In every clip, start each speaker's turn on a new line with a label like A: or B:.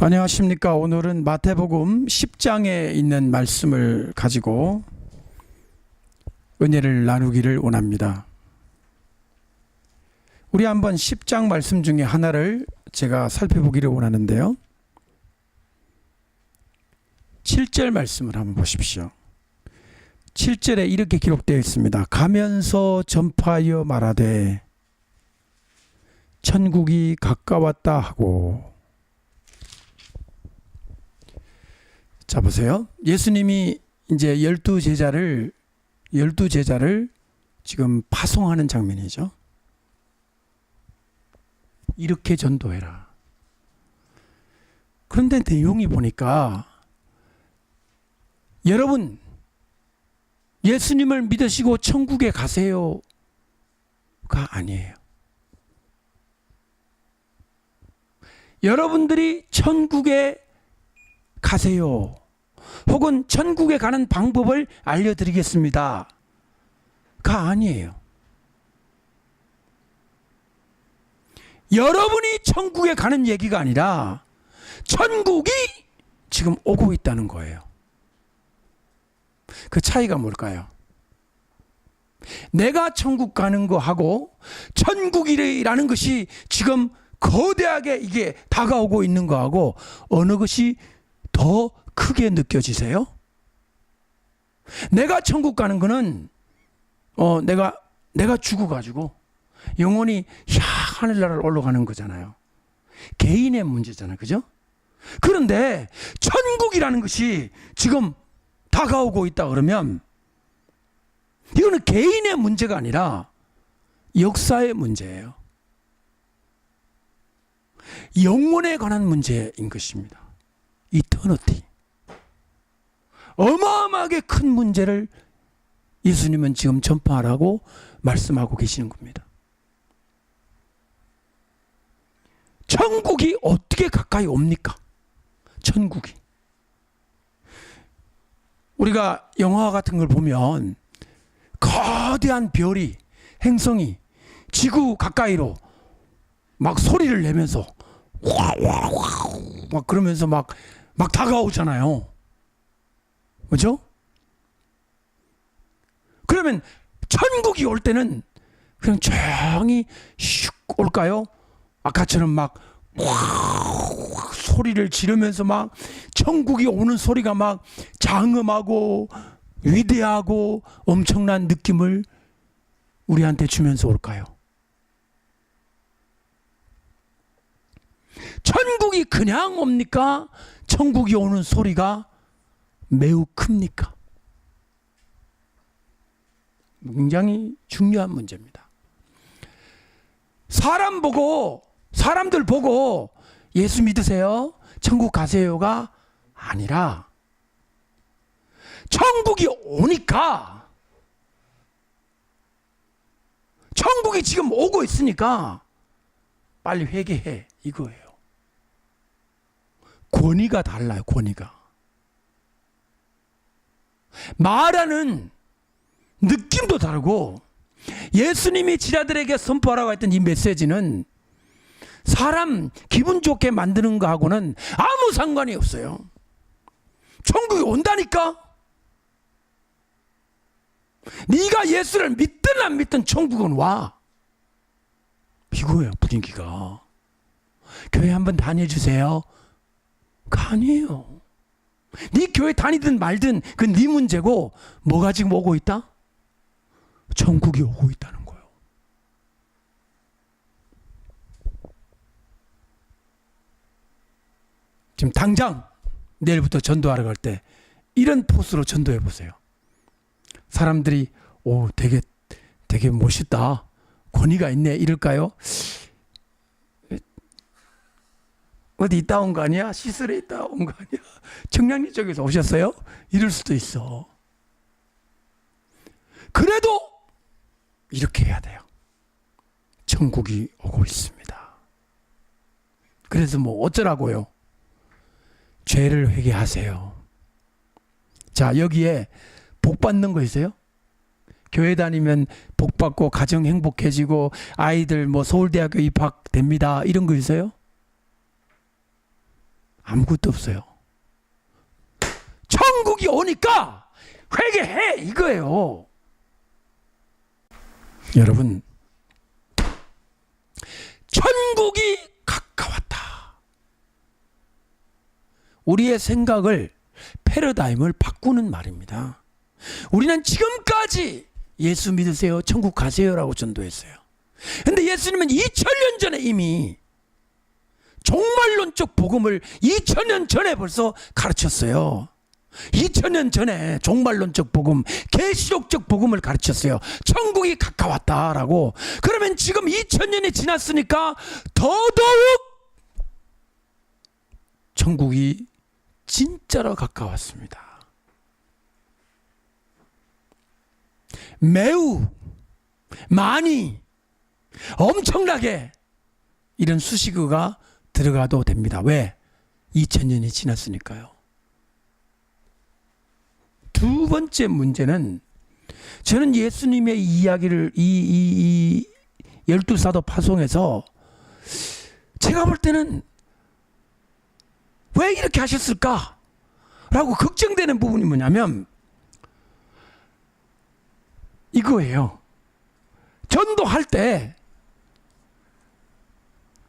A: 안녕하십니까. 오늘은 마태복음 10장에 있는 말씀을 가지고 은혜를 나누기를 원합니다. 우리 한번 10장 말씀 중에 하나를 제가 살펴보기를 원하는데요. 7절 말씀을 한번 보십시오. 7절에 이렇게 기록되어 있습니다. 가면서 전파하여 말하되 천국이 가까웠다 하고. 자, 보세요. 예수님이 이제 12제자를 지금 파송하는 장면이죠. 이렇게 전도해라. 그런데 내용이 보니까 여러분 예수님을 믿으시고 천국에 가세요가 아니에요. 여러분들이 천국에 가세요. 혹은 천국에 가는 방법을 알려드리겠습니다. 가 아니에요. 여러분이 천국에 가는 얘기가 아니라 천국이 지금 오고 있다는 거예요. 그 차이가 뭘까요? 내가 천국 가는 거하고 천국이라는 것이 지금 거대하게 이게 다가오고 있는 거하고 어느 것이 더 크게 느껴지세요? 내가 천국 가는 거는 내가 죽어가지고 영원히 하늘나라를 올라가는 거잖아요. 개인의 문제잖아요. 그죠? 그런데 천국이라는 것이 지금 다가오고 있다 그러면 이거는 개인의 문제가 아니라 역사의 문제예요. 영원에 관한 문제인 것입니다. 이터니티. 어마어마하게 큰 문제를 예수님은 지금 전파하라고 말씀하고 계시는 겁니다. 천국이 어떻게 가까이 옵니까? 천국이. 우리가 영화 같은 걸 보면 거대한 별이, 행성이 지구 가까이로 막 소리를 내면서 막 그러면서 막 다가오잖아요. 그렇죠? 그러면 천국이 올 때는 그냥 조용히 슉 올까요? 아까처럼 막 소리를 지르면서 막 천국이 오는 소리가 막 장엄하고 위대하고 엄청난 느낌을 우리한테 주면서 올까요? 천국이 그냥 옵니까? 천국이 오는 소리가 매우 큽니까? 굉장히 중요한 문제입니다. 사람들 보고 예수 믿으세요? 천국 가세요가 아니라 천국이 오니까, 천국이 지금 오고 있으니까 빨리 회개해, 이거예요. 권위가 달라요. 권위가. 말하는 느낌도 다르고, 예수님이 지자들에게 선포하라고 했던 이 메시지는 사람 기분 좋게 만드는 거하고는 아무 상관이 없어요. 천국이 온다니까. 네가 예수를 믿든 안 믿든 천국은 와. 이거예요. 분위기가. 교회 한번 다녀주세요. 그 아니에요. 네 교회 다니든 말든 그건 네 문제고, 뭐가 지금 오고 있다? 천국이 오고 있다는 거예요. 지금 당장 내일부터 전도하러 갈 때 이런 포스로 전도해 보세요. 사람들이 되게 멋있다, 권위가 있네 이럴까요? 어디 있다 온 거 아니야? 시설에 있다 온 거 아니야? 청량리 쪽에서 오셨어요? 이럴 수도 있어. 그래도 이렇게 해야 돼요. 천국이 오고 있습니다. 그래서 뭐 어쩌라고요? 죄를 회개하세요. 자, 여기에 복 받는 거 있어요? 교회 다니면 복 받고 가정 행복해지고 아이들 뭐 서울대학교 입학됩니다, 이런 거 있어요? 아무것도 없어요. 천국이 오니까 회개해 이거예요. 여러분, 천국이 가까웠다. 우리의 생각을, 패러다임을 바꾸는 말입니다. 우리는 지금까지 예수 믿으세요, 천국 가세요라고 전도했어요. 근데 예수님은 2000년 전에 이미 종말론적 복음을 2000년 전에 벌써 가르쳤어요. 2000년 전에 종말론적 복음, 계시록적 복음을 가르쳤어요. 천국이 가까웠다라고. 그러면 지금 2000년이 지났으니까 더더욱 천국이 진짜로 가까웠습니다. 매우 많이, 엄청나게 이런 수식어가 들어가도 됩니다. 왜? 2000년이 지났으니까요. 두 번째 문제는, 저는 예수님의 이야기를 이 12사도 파송에서 제가 볼 때는 왜 이렇게 하셨을까? 라고 걱정되는 부분이 뭐냐면 이거예요. 전도할 때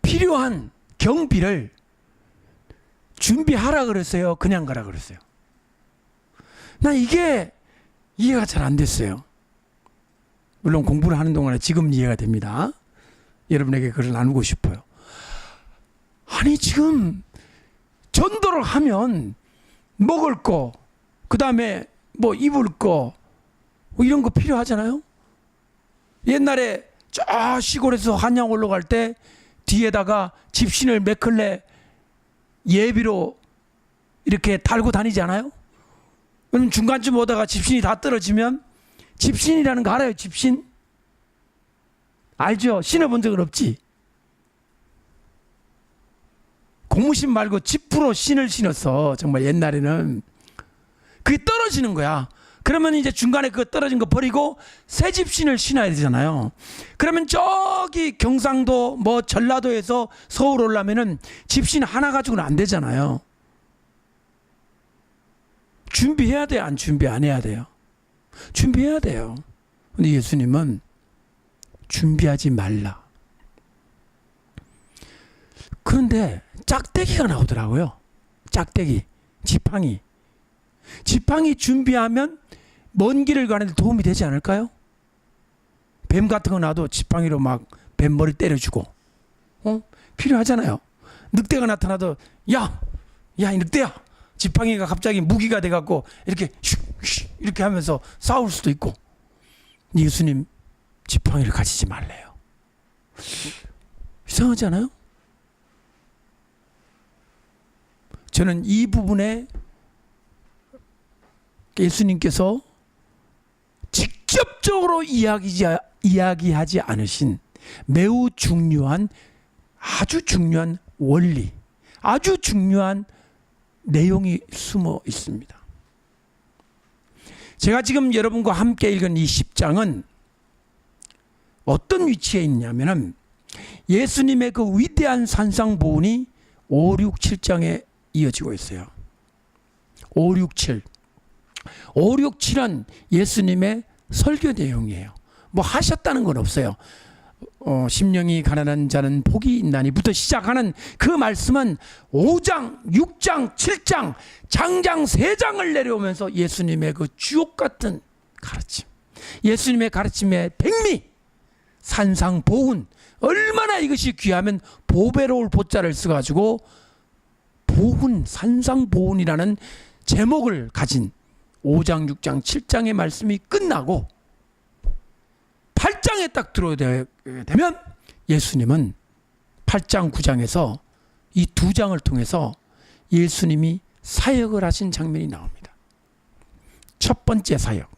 A: 필요한 경비를 준비하라 그랬어요? 그냥 가라 그랬어요? 난 이게 이해가 잘 안 됐어요. 물론 공부를 하는 동안에 지금 이해가 됩니다. 여러분에게 그걸 나누고 싶어요. 아니 지금 전도를 하면 먹을 거, 그 다음에 뭐 입을 거, 뭐 이런 거 필요하잖아요. 옛날에 저 시골에서 한양 올라갈 때 뒤에다가 집신을 몇 클레 예비로 이렇게 달고 다니지 않아요? 그럼 중간쯤 오다가 집신이 다 떨어지면, 집신이라는 거 알아요? 집신? 알죠? 신어본 적은 없지? 고무신 말고 지프로 신을 신었어. 정말 옛날에는. 그게 떨어지는 거야. 그러면 이제 중간에 그 떨어진 거 버리고 새 집신을 신어야 되잖아요. 그러면 저기 경상도 뭐 전라도에서 서울 오려면은 집신 하나 가지고는 안 되잖아요. 준비해야 돼요? 안 준비 안 해야 돼요? 준비해야 돼요. 근데 예수님은 준비하지 말라. 그런데 짝대기가 나오더라고요. 짝대기, 지팡이. 지팡이 준비하면 먼 길을 가는데 도움이 되지 않을까요? 뱀 같은 거 놔도 지팡이로 막 뱀 머리 때려주고, 필요하잖아요. 늑대가 나타나도 이 늑대야. 지팡이가 갑자기 무기가 돼갖고 이렇게 슉 이렇게 하면서 싸울 수도 있고. 예수님 지팡이를 가지지 말래요. 이상하지 않아요? 저는 이 부분에 예수님께서 직접적으로 이야기하지 않으신 매우 중요한, 아주 중요한 원리, 아주 중요한 내용이 숨어 있습니다. 제가 지금 여러분과 함께 읽은 이 10장은 어떤 위치에 있냐면은 예수님의 그 위대한 산상보훈이 5, 6, 7장에 이어지고 있어요. 5, 6, 7. 5, 6, 7은 예수님의 설교 내용이에요. 뭐 하셨다는 건 없어요. 심령이 가난한 자는 복이 있나니부터 시작하는 그 말씀은 5장, 6장, 7장, 장장 3장을 내려오면서 예수님의 그 주옥 같은 가르침, 예수님의 가르침의 백미, 산상보훈, 얼마나 이것이 귀하면 보배로울 보자를 써가지고 보훈, 산상보훈이라는 제목을 가진 5장, 6장, 7장의 말씀이 끝나고 8장에 딱 들어오게 되면 예수님은 8장, 9장에서 이 2장을 통해서 예수님이 사역을 하신 장면이 나옵니다. 첫 번째 사역.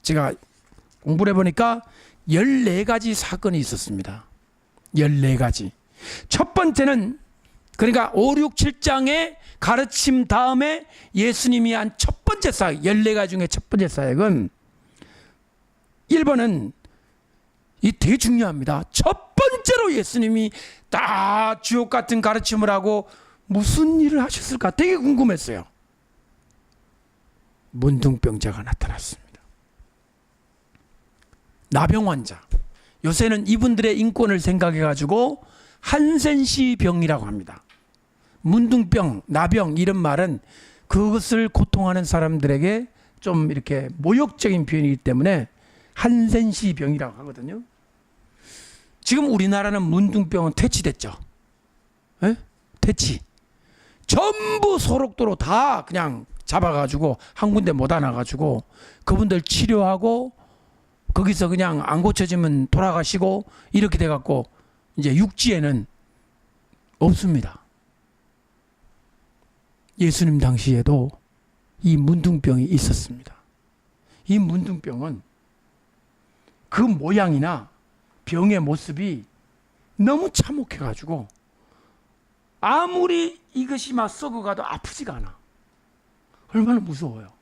A: 제가 공부를 해보니까 14가지 사건이 있었습니다. 14가지. 첫 번째는, 그러니까 5, 6, 7장의 가르침 다음에 예수님이 한 첫 번째 사역, 14가지 중에 첫 번째 사역은 1번은 이 되게 중요합니다. 첫 번째로 예수님이 다 주옥 같은 가르침을 하고 무슨 일을 하셨을까 되게 궁금했어요. 문둥병자가 나타났습니다. 나병 환자. 요새는 이분들의 인권을 생각해가지고 한센시 병이라고 합니다. 문둥병, 나병 이런 말은 그것을 고통하는 사람들에게 좀 이렇게 모욕적인 표현이기 때문에 한센시 병이라고 하거든요. 지금 우리나라는 문둥병은 퇴치됐죠. 에? 퇴치. 전부 소록도로 다 그냥 잡아가지고 한 군데 못 안아가지고 그분들 치료하고 거기서 그냥 안 고쳐지면 돌아가시고 이렇게 돼갖고 이제 육지에는 없습니다. 예수님 당시에도 이 문둥병이 있었습니다. 이 문둥병은 그 모양이나 병의 모습이 너무 참혹해가지고 아무리 이것이 막 썩어가도 아프지가 않아. 얼마나 무서워요.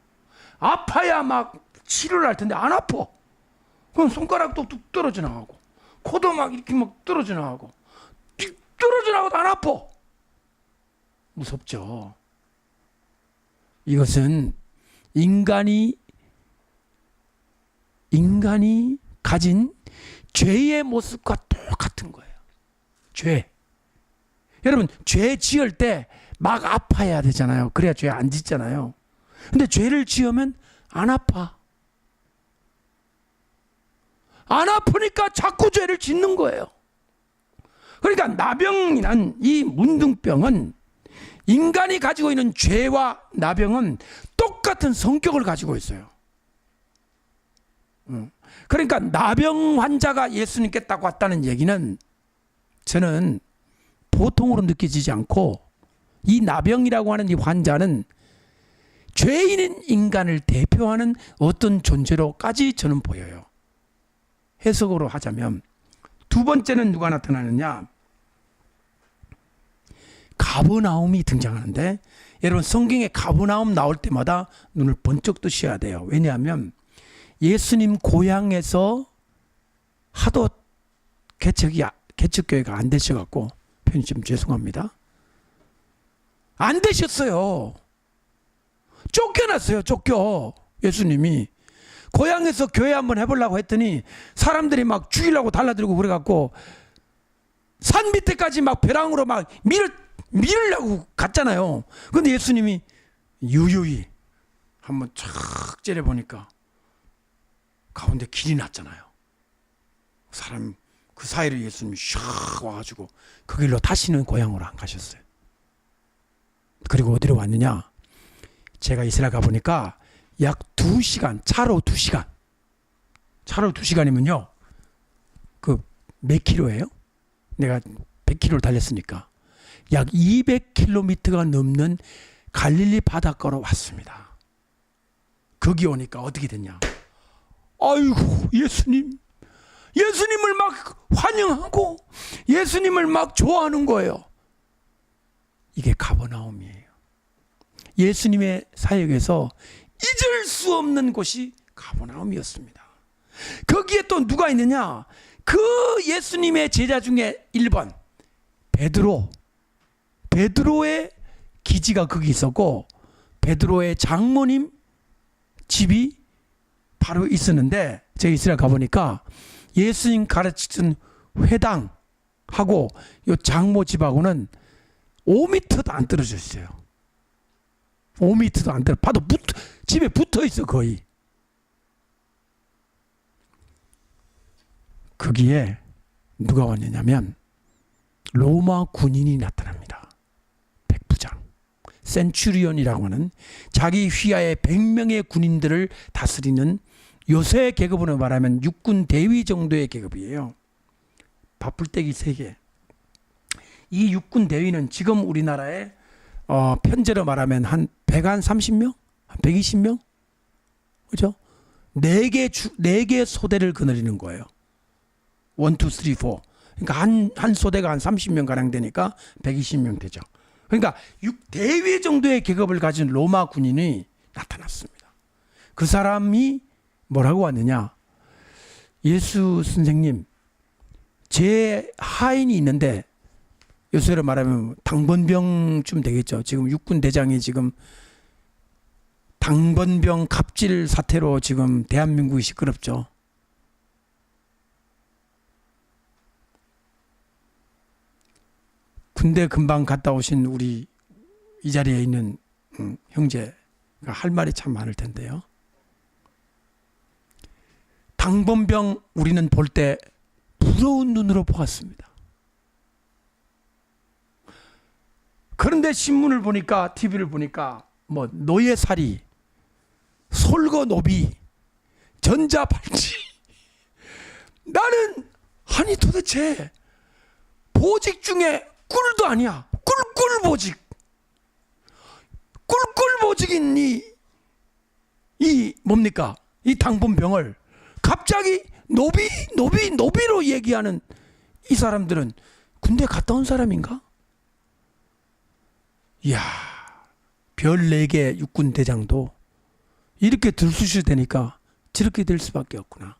A: 아파야 막 치료를 할 텐데 안 아파. 그럼 손가락도 뚝 떨어져 나가고 코도 막 이렇게 막 떨어져 나가고 뚝 떨어져 나가도 안 아파. 무섭죠. 이것은 인간이 가진 죄의 모습과 똑같은 거예요. 죄. 여러분, 죄 지을 때 막 아파야 되잖아요. 그래야 죄 안 짓잖아요. 근데 죄를 지으면 안 아파. 안 아프니까 자꾸 죄를 짓는 거예요. 그러니까 나병이란 이 문둥병은 인간이 가지고 있는 죄와 나병은 똑같은 성격을 가지고 있어요. 그러니까 나병 환자가 예수님께 딱 왔다는 얘기는 저는 보통으로 느껴지지 않고 이 나병이라고 하는 이 환자는 죄인인 인간을 대표하는 어떤 존재로까지 저는 보여요. 해석으로 하자면 두 번째는 누가 나타나느냐? 가버나움이 등장하는데 여러분 성경에 가버나움 나올 때마다 눈을 번쩍 뜨셔야 돼요. 왜냐하면 예수님 고향에서 하도 개척교회가 안 되셔갖고 표현이 좀 죄송합니다. 안 되셨어요. 쫓겨났어요. 쫓겨. 예수님이 고향에서 교회 한번 해보려고 했더니 사람들이 막 죽이려고 달라들고 그래갖고 산 밑에까지 막 벼랑으로 막 밀으려고 갔잖아요. 근데 예수님이 유유히 한번 쫙 째려보니까 가운데 길이 났잖아요. 사람 그 사이로 예수님이 샥 와가지고 그 길로 다시는 고향으로 안 가셨어요. 그리고 어디로 왔느냐? 제가 이스라엘 가보니까 약 2시간, 차로 2시간. 차로 2시간이면요. 그 몇 킬로예요? 내가 100킬로를 달렸으니까. 약 200km가 넘는 갈릴리 바닷가로 왔습니다. 거기 오니까 어떻게 됐냐? 아이고, 예수님을 막 환영하고 예수님을 막 좋아하는 거예요. 이게 가버나움이에요. 예수님의 사역에서 잊을 수 없는 곳이 가버나움이었습니다. 거기에 또 누가 있느냐? 그 예수님의 제자 중에 1번 베드로의 기지가 거기 있었고 베드로의 장모님 집이 바로 있었는데 제가 이스라엘 가보니까 예수님 가르치던 회당하고 이 장모 집하고는 5m도 안 떨어져 있어요. 5m도 안 떨어져. 봐도 집에 붙어 있어 거의. 거기에 누가 왔느냐면 로마 군인이 나타납니다. 백부장 센츄리온이라고 하는 자기 휘하에 100명의 군인들을 다스리는 요새 계급으로 말하면 육군 대위 정도의 계급이에요. 바풀떼기 3개. 이 육군 대위는 지금 우리나라에 편제로 말하면 한 130명? 한 120명? 그죠? 4개 소대를 거느리는 거예요. 1, 2, 3, 4. 그러니까 한 소대가 한 30명 가량 되니까 120명 되죠. 그러니까 대위 정도의 계급을 가진 로마 군인이 나타났습니다. 그 사람이 뭐라고 왔느냐? 예수 선생님, 제 하인이 있는데 요새로 말하면 당번병쯤 되겠죠. 지금 육군 대장이 지금 당번병 갑질 사태로 지금 대한민국이 시끄럽죠. 군대 금방 갔다 오신 우리 이 자리에 있는 형제가 할 말이 참 많을 텐데요. 당번병 우리는 볼 때 부러운 눈으로 보았습니다. 그런데 신문을 보니까, TV를 보니까 뭐 노예살이, 솔거노비, 전자발찌. 나는 아니 도대체 보직 중에 꿀도 아니야. 꿀꿀보직. 꿀꿀보직인 이 뭡니까? 이 당번병을 갑자기 노비로 얘기하는 이 사람들은 군대 갔다 온 사람인가? 이야, 별 4개 육군 대장도 이렇게 들쑤셔 되니까 저렇게 될 수밖에 없구나.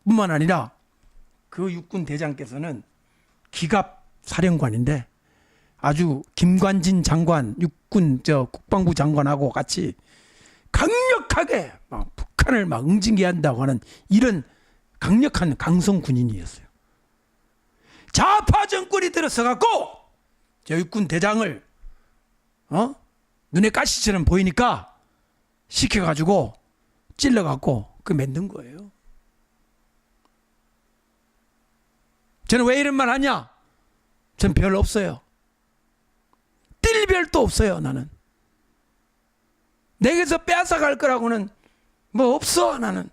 A: 뿐만 아니라 그 육군 대장께서는 기갑 사령관인데 아주 김관진 장관, 육군 국방부 장관하고 같이 강력하게 막 북한을 막 응징해 한다고 하는 이런 강력한 강성 군인이었어요. 좌파 정권이 들어서 갖고 저 육군 대장을 눈에 가시처럼 보이니까 시켜가지고 찔러갖고 그 만든 거예요. 저는 왜 이런 말 하냐? 전 별 없어요. 뛸 별도 없어요. 나는 내게서 빼앗아갈 거라고는 뭐 없어. 나는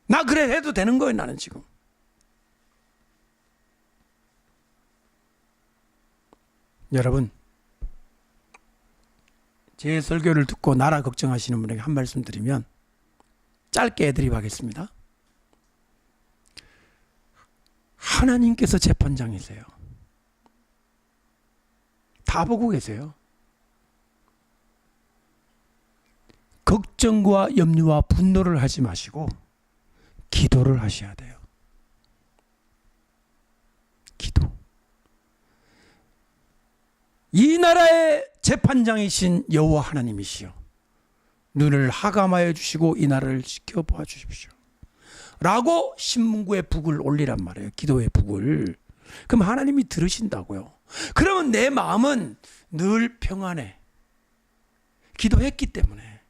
A: 나 그래 해도 되는 거예요. 나는 지금 여러분, 제 설교를 듣고 나라 걱정하시는 분에게 한 말씀 드리면 짧게 애드립하겠습니다. 하나님께서 재판장이세요. 다 보고 계세요. 걱정과 염려와 분노를 하지 마시고 기도를 하셔야 돼요. 기도. 이 나라의 재판장이신 여호와 하나님이시여, 눈을 하감하여 주시고 이 나라를 지켜봐 주십시오 라고 신문구에 북을 올리란 말이에요. 기도의 북을. 그럼 하나님이 들으신다고요. 그러면 내 마음은 늘 평안해. 기도했기 때문에.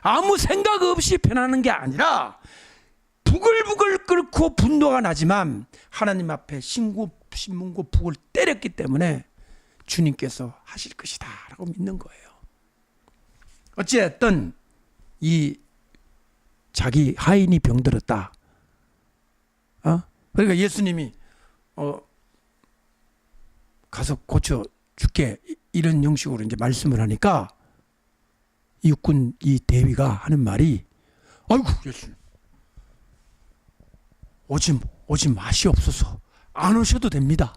A: 아무 생각 없이 편하는 게 아니라 부글부글 끓고 분노가 나지만 하나님 앞에 신문고 북을 때렸기 때문에 주님께서 하실 것이다 라고 믿는 거예요. 어찌됐든 이 자기 하인이 병들었다. 그러니까 예수님이 가서 고쳐 줄게 이런 형식으로 이제 말씀을 하니까 이 육군 이 대위가 하는 말이, 아이고 예수님 오지 마시옵소서. 안 오셔도 됩니다.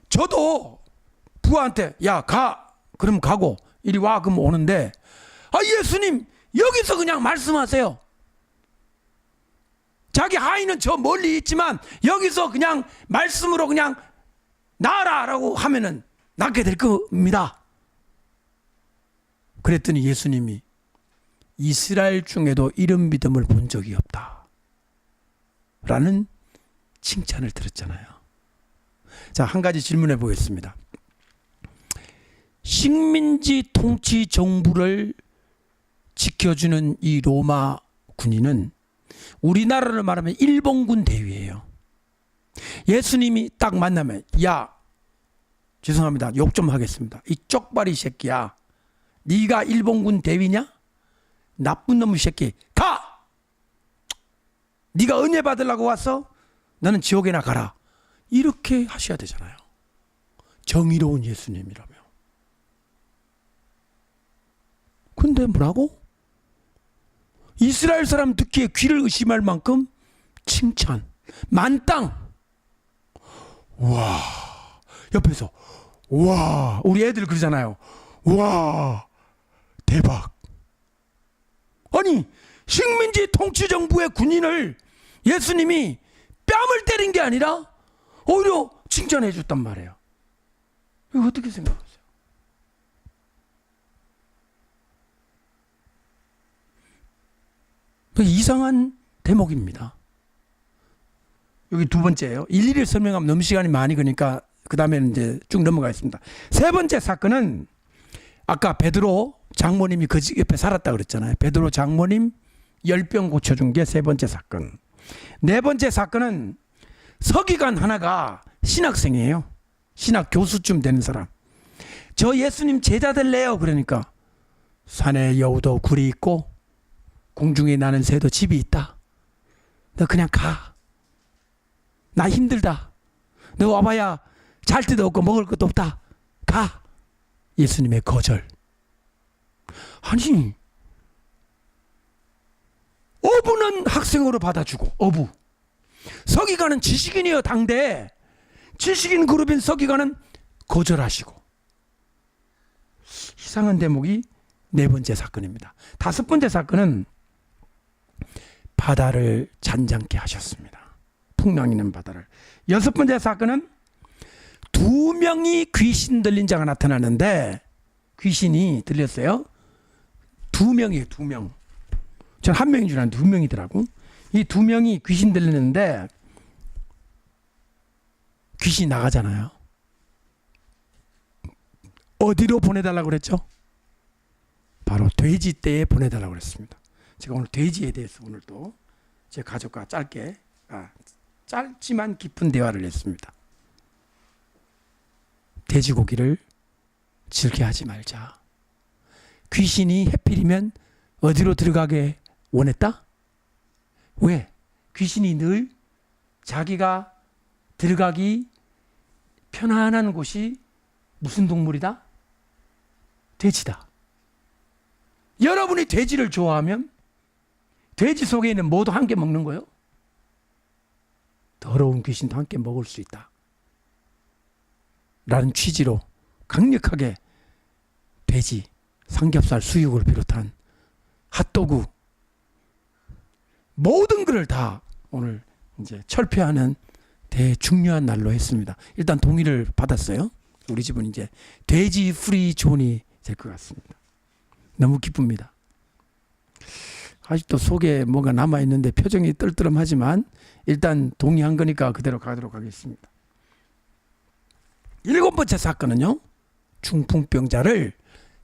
A: 저도 부하한테 야 가 그럼 가고 이리 와 그럼 오는데, 예수님 여기서 그냥 말씀하세요. 자기 하인은 저 멀리 있지만 여기서 그냥 말씀으로 그냥 나아라라고 하면은 낫게 될 겁니다. 그랬더니 예수님이 이스라엘 중에도 이런 믿음을 본 적이 없다 라는 칭찬을 들었잖아요. 자, 한 가지 질문해 보겠습니다. 식민지 통치 정부를 지켜주는 이 로마 군인은 우리나라를 말하면 일본군 대위예요. 예수님이 딱 만나면 야 죄송합니다 욕 좀 하겠습니다. 이 쪽발이 새끼야, 네가 일본군 대위냐? 나쁜 놈의 새끼 가! 네가 은혜 받으려고 왔어? 너는 지옥에나 가라. 이렇게 하셔야 되잖아요. 정의로운 예수님이라며. 근데 뭐라고? 이스라엘 사람 듣기에 귀를 의심할 만큼 칭찬 만땅. 와, 옆에서 와, 우리 애들 그러잖아요. 와, 대박. 아니 식민지 통치정부의 군인을 예수님이 뺨을 때린 게 아니라 오히려 칭찬해 줬단 말이에요. 이거 어떻게 생각하세요? 이상한 대목입니다. 여기 두 번째예요. 일일이 설명하면 너무 시간이 많이 가니까 그 다음에는 이제 쭉 넘어가겠습니다. 세 번째 사건은 아까 베드로 장모님이 그 옆에 살았다 그랬잖아요. 베드로 장모님 열병 고쳐준 게 세 번째 사건. 네 번째 사건은 서기관 하나가 신학생이에요. 신학 교수쯤 되는 사람. 저 예수님 제자 될래요. 그러니까 산에 여우도 굴이 있고 공중에 나는 새도 집이 있다. 너 그냥 가. 나 힘들다. 너 와봐야 잘 데도 없고 먹을 것도 없다. 가. 예수님의 거절. 아니, 어부는 학생으로 받아주고, 어부. 서기관은 지식인이요, 당대. 지식인 그룹인 서기관은 거절하시고. 이상한 대목이 네 번째 사건입니다. 다섯 번째 사건은 바다를 잔잔케 하셨습니다. 풍랑 있는 바다를. 여섯 번째 사건은 두 명이 귀신 들린 자가 나타나는데 귀신이 들렸어요. 두 명이에요. 두 명. 저는 한 명인 줄 알았는데 두 명이더라고. 이 두 명이 귀신 들리는데 귀신이 나가잖아요. 어디로 보내달라고 그랬죠? 바로 돼지 떼에 보내달라고 그랬습니다. 제가 오늘 돼지에 대해서 오늘 또 제 가족과 짧지만 깊은 대화를 했습니다. 돼지고기를 즐겨하지 말자. 귀신이 해필이면 어디로 들어가게 원했다? 왜? 귀신이 늘 자기가 들어가기 편안한 곳이 무슨 동물이다? 돼지다. 여러분이 돼지를 좋아하면 돼지 속에 있는 뭐도 함께 먹는 거예요? 더러운 귀신도 함께 먹을 수 있다. 라는 취지로 강력하게 돼지, 삼겹살, 수육을 비롯한 핫도그 모든 것을 다 오늘 이제 철폐하는 대중요한 날로 했습니다. 일단 동의를 받았어요. 우리 집은 이제 돼지 프리 존이 될 것 같습니다. 너무 기쁩니다. 아직도 속에 뭐가 남아있는데 표정이 떨떠름하지만 일단 동의한 거니까 그대로 가도록 하겠습니다. 일곱 번째 사건은요. 중풍병자를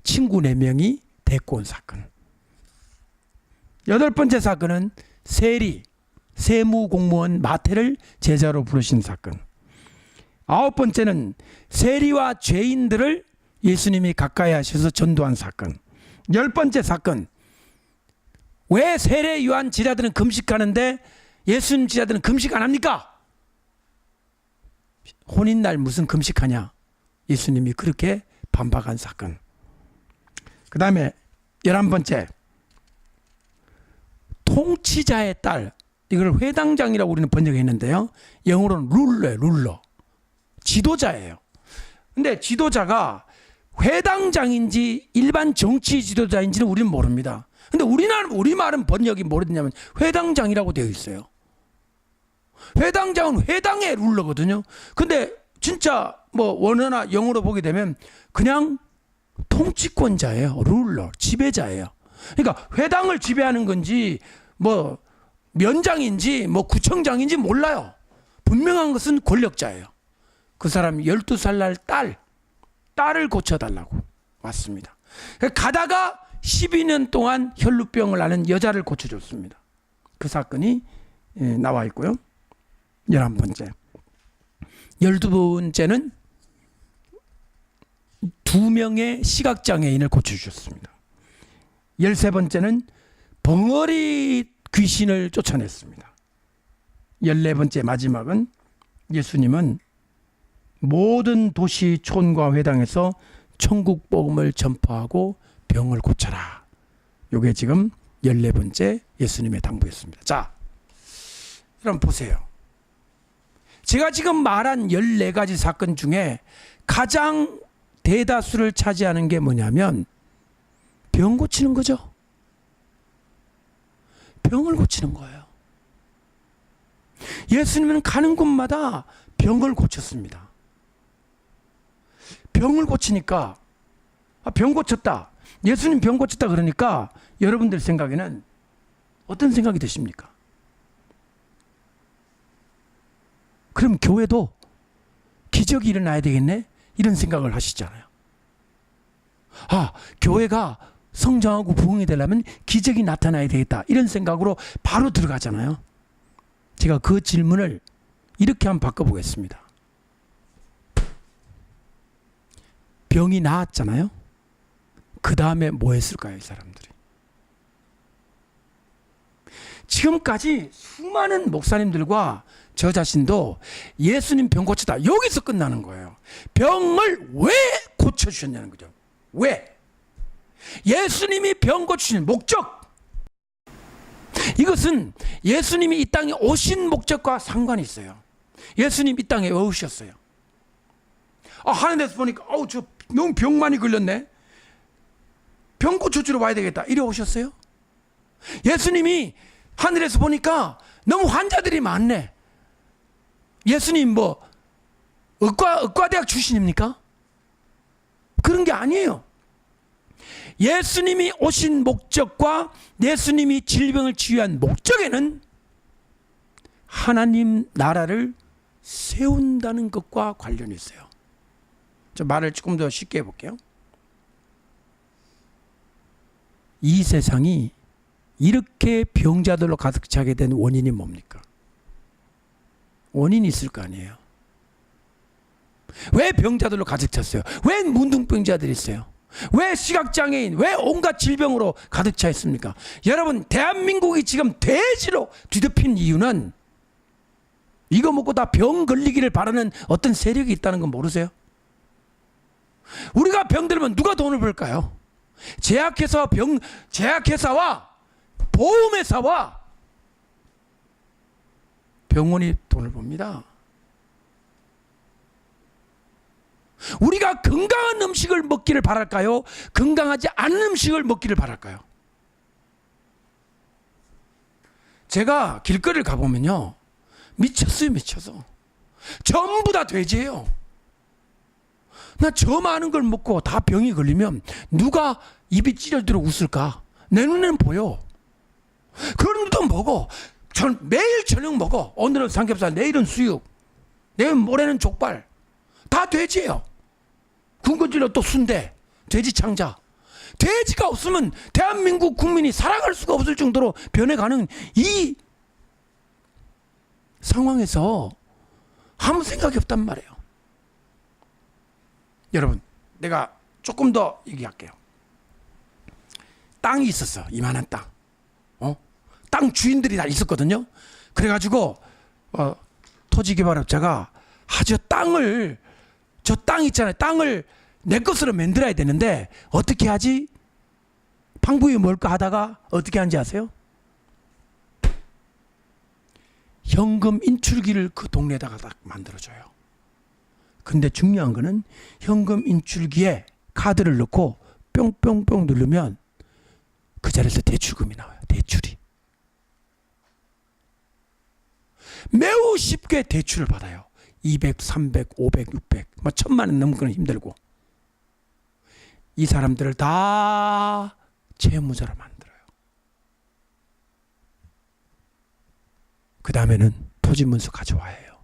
A: 친구 4명이 데리고 온 사건. 여덟 번째 사건은 세리, 세무공무원 마태를 제자로 부르신 사건. 아홉 번째는 세리와 죄인들을 예수님이 가까이 하셔서 전도한 사건. 열 번째 사건. 왜 세례 요한 제자들은 금식하는데 예수님 제자들은 금식 안 합니까? 혼인날 무슨 금식하냐? 예수님이 그렇게 반박한 사건. 그 다음에 11번째. 통치자의 딸. 이걸 회당장이라고 우리는 번역했는데요. 영어로는 룰러. 지도자예요. 근데 지도자가 회당장인지 일반 정치 지도자인지는 우리는 모릅니다. 근데 우리말은 번역이 뭐랬냐면 회당장이라고 되어 있어요. 회당장은 회당의 룰러거든요. 근데 진짜 뭐 원어나 영어로 보게 되면 그냥 통치권자예요. 룰러, 지배자예요. 그러니까 회당을 지배하는 건지 뭐 면장인지 뭐 구청장인지 몰라요. 분명한 것은 권력자예요. 그 사람이 12살 날 딸을 고쳐달라고 왔습니다. 가다가 12년 동안 혈루병을 앓는 여자를 고쳐줬습니다. 그 사건이 나와 있고요. 11번째. 12번째는 2명의 시각장애인을 고쳐주셨습니다. 13번째는 벙어리 귀신을 쫓아냈습니다. 14번째 마지막은 예수님은 모든 도시 촌과 회당에서 천국 복음을 전파하고 병을 고쳐라. 이게 지금 14번째 예수님의 당부였습니다. 자, 여러분 보세요. 제가 지금 말한 14가지 사건 중에 가장 대다수를 차지하는 게 뭐냐면 병 고치는 거죠. 병을 고치는 거예요. 예수님은 가는 곳마다 병을 고쳤습니다. 병을 고치니까 병 고쳤다. 예수님 병 고쳤다 그러니까 여러분들 생각에는 어떤 생각이 드십니까? 그럼 교회도 기적이 일어나야 되겠네? 이런 생각을 하시잖아요. 교회가 성장하고 부흥이 되려면 기적이 나타나야 되겠다. 이런 생각으로 바로 들어가잖아요. 제가 그 질문을 이렇게 한번 바꿔보겠습니다. 병이 나았잖아요. 그 다음에 뭐 했을까요, 이 사람들이? 지금까지 수많은 목사님들과 저 자신도 예수님 병 고쳤다. 여기서 끝나는 거예요. 병을 왜 고쳐주셨냐는 거죠. 왜? 예수님이 병 고치신 목적. 이것은 예수님이 이 땅에 오신 목적과 상관이 있어요. 예수님 이 땅에 왜 오셨어요? 하늘에서 보니까 저 너무 병 많이 걸렸네. 병 고쳐주러 와야 되겠다. 이래 오셨어요? 예수님이 하늘에서 보니까 너무 환자들이 많네. 예수님 뭐 의과대학 출신입니까? 그런 게 아니에요. 예수님이 오신 목적과 예수님이 질병을 치유한 목적에는 하나님 나라를 세운다는 것과 관련이 있어요. 저 말을 조금 더 쉽게 해볼게요. 이 세상이 이렇게 병자들로 가득 차게 된 원인이 뭡니까? 원인이 있을 거 아니에요. 왜 병자들로 가득 찼어요? 왜 문둥병자들이 있어요? 왜 시각장애인, 왜 온갖 질병으로 가득 차 있습니까? 여러분, 대한민국이 지금 돼지로 뒤덮인 이유는 이거 먹고 다 병 걸리기를 바라는 어떤 세력이 있다는 건 모르세요? 우리가 병 들면 누가 돈을 벌까요? 제약회사와 보험회사와 병원이 돈을 법니다. 우리가 건강한 음식을 먹기를 바랄까요? 건강하지 않은 음식을 먹기를 바랄까요? 제가 길거리를 가보면요, 미쳤어요. 미쳐서 전부 다 돼지예요. 나 저 많은 걸 먹고 다 병이 걸리면 누가 입이 찌려들어 웃을까? 내 눈에는 보여. 그런 것도 먹어. 매일 저녁 먹어. 오늘은 삼겹살, 내일은 수육, 내일 모레는 족발. 다 돼지예요. 군것질로 또 순대, 돼지 창자. 돼지가 없으면 대한민국 국민이 살아갈 수가 없을 정도로 변해가는 이 상황에서 아무 생각이 없단 말이에요. 여러분, 내가 조금 더 얘기할게요. 땅이 있었어. 이만한 땅. 땅 주인들이 다 있었거든요. 그래가지고 토지개발업자가 저 땅 있잖아요. 땅을 내 것으로 만들어야 되는데 어떻게 하지? 방법이 뭘까 하다가 어떻게 하는지 아세요? 현금 인출기를 그 동네에다가 딱 만들어줘요. 근데 중요한 거는 현금 인출기에 카드를 넣고 뿅뿅뿅 누르면 그 자리에서 대출금이 나와요. 대출이. 매우 쉽게 대출을 받아요. 200, 300, 500, 600, 1000만 원 넘는 건 힘들고. 이 사람들을 다 채무자로 만들어요. 그 다음에는 토지문서 가져와야 해요.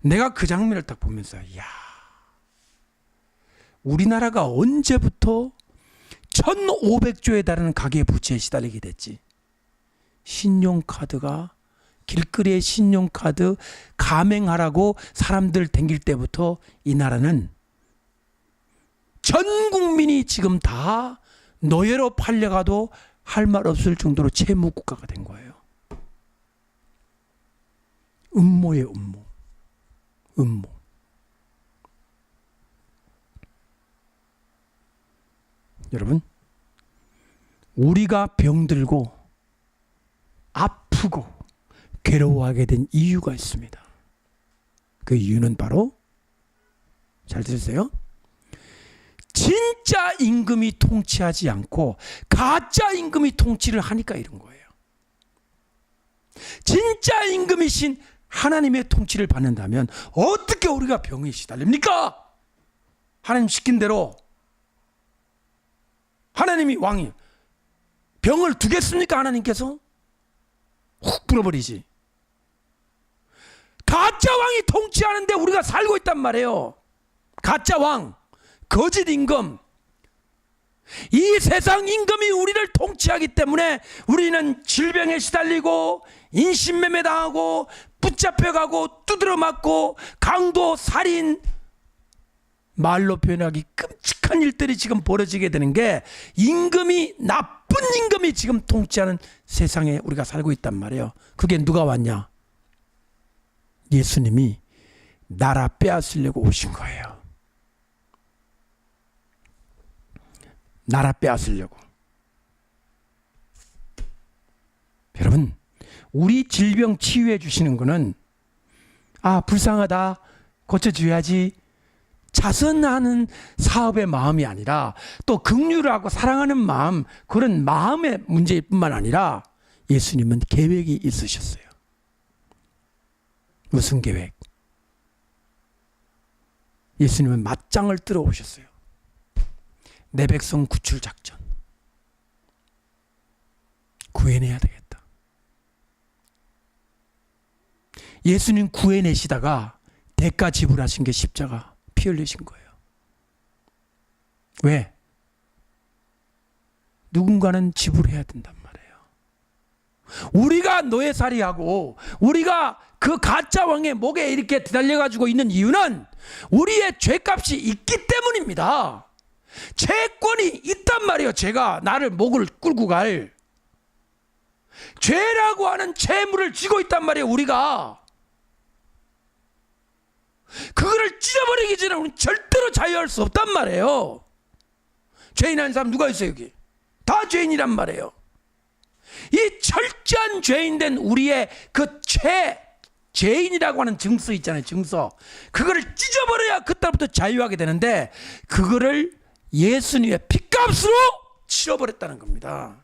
A: 내가 그 장면을 딱 보면서, 이야, 우리나라가 언제부터 1500조에 달하는 가계부채에 시달리게 됐지? 신용카드가, 길거리에 신용카드 가맹하라고 사람들 댕길 때부터 이 나라는 전 국민이 지금 다 노예로 팔려가도 할 말 없을 정도로 채무 국가가 된 거예요. 음모예요, 음모. 음모. 여러분, 우리가 병들고 아프고 괴로워하게 된 이유가 있습니다. 그 이유는 바로, 잘 들으세요, 진짜 임금이 통치하지 않고 가짜 임금이 통치를 하니까 이런 거예요. 진짜 임금이신 하나님의 통치를 받는다면 어떻게 우리가 병에 시달립니까? 하나님 시킨 대로 하나님이 왕이 병을 두겠습니까? 하나님께서 훅 불어버리지. 가짜 왕이 통치하는데 우리가 살고 있단 말이에요. 가짜 왕, 거짓 임금. 이 세상 임금이 우리를 통치하기 때문에 우리는 질병에 시달리고 인신매매 당하고 붙잡혀가고 두드려 맞고 강도, 살인, 말로 표현하기 끔찍한 일들이 지금 벌어지게 되는 게 임금이, 나쁜 임금이 지금 통치하는 세상에 우리가 살고 있단 말이에요. 그게 누가 왔냐? 예수님이 나라 빼앗으려고 오신 거예요. 나라 빼앗으려고. 여러분, 우리 질병 치유해 주시는 거는 불쌍하다, 고쳐줘야지, 자선하는 사업의 마음이 아니라 또 긍휼하고 사랑하는 마음, 그런 마음의 문제일 뿐만 아니라 예수님은 계획이 있으셨어요. 무슨 계획? 예수님은 맞짱을 뜨러 오셨어요. 내 백성 구출 작전. 구해내야 되겠다. 예수님 구해내시다가 대가 지불하신 게 십자가 피 흘리신 거예요. 왜? 누군가는 지불해야 된단 말이에요. 우리가 노예살이하고 우리가 그 가짜 왕의 목에 이렇게 달려가지고 있는 이유는 우리의 죄값이 있기 때문입니다. 채권이 있단 말이에요. 죄가 나를 목을 끌고 갈 죄라고 하는 채무를 쥐고 있단 말이에요. 우리가 그거를 찢어버리기 전에 우리는 절대로 자유할 수 없단 말이에요. 죄인 아닌 사람 누가 있어요? 여기 다 죄인이란 말이에요. 이 철저한 죄인된 우리의 그 죄인이라고 하는 증서 있잖아요. 증서. 그거를 찢어버려야 그때부터 자유하게 되는데 그거를 예수님의 핏값으로 치러버렸다는 겁니다.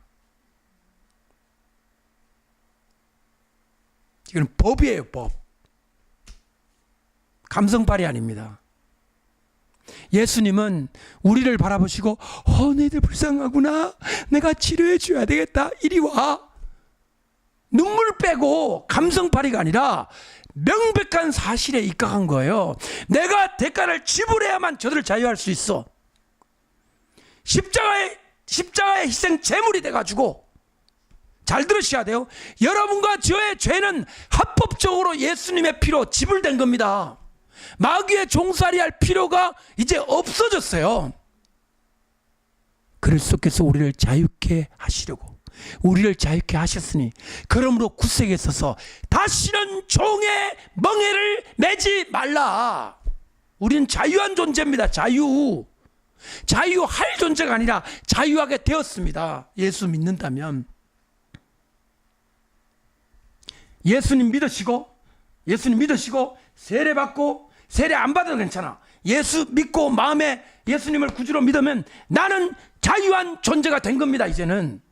A: 이건 법이에요. 법. 감성팔이 아닙니다. 예수님은 우리를 바라보시고 너희들 불쌍하구나, 내가 치료해 줘야 되겠다, 이리 와, 눈물 빼고 감성팔이가 아니라 명백한 사실에 입각한 거예요. 내가 대가를 지불해야만 저들을 자유할 수 있어. 십자가의 희생 제물이 돼가지고, 잘 들으셔야 돼요. 여러분과 저의 죄는 합법적으로 예수님의 피로 지불된 겁니다. 마귀의 종살이 할 필요가 이제 없어졌어요. 그리스도께서 우리를 자유케 하시려고, 우리를 자유케 하셨으니 그러므로 굳세게 서서 다시는 종의 멍에를 매지 말라. 우리는 자유한 존재입니다. 자유할 존재가 아니라 자유하게 되었습니다. 예수 믿는다면. 예수님 믿으시고 세례 받고, 세례 안 받아도 괜찮아. 예수 믿고 마음에 예수님을 구주로 믿으면 나는 자유한 존재가 된 겁니다. 이제는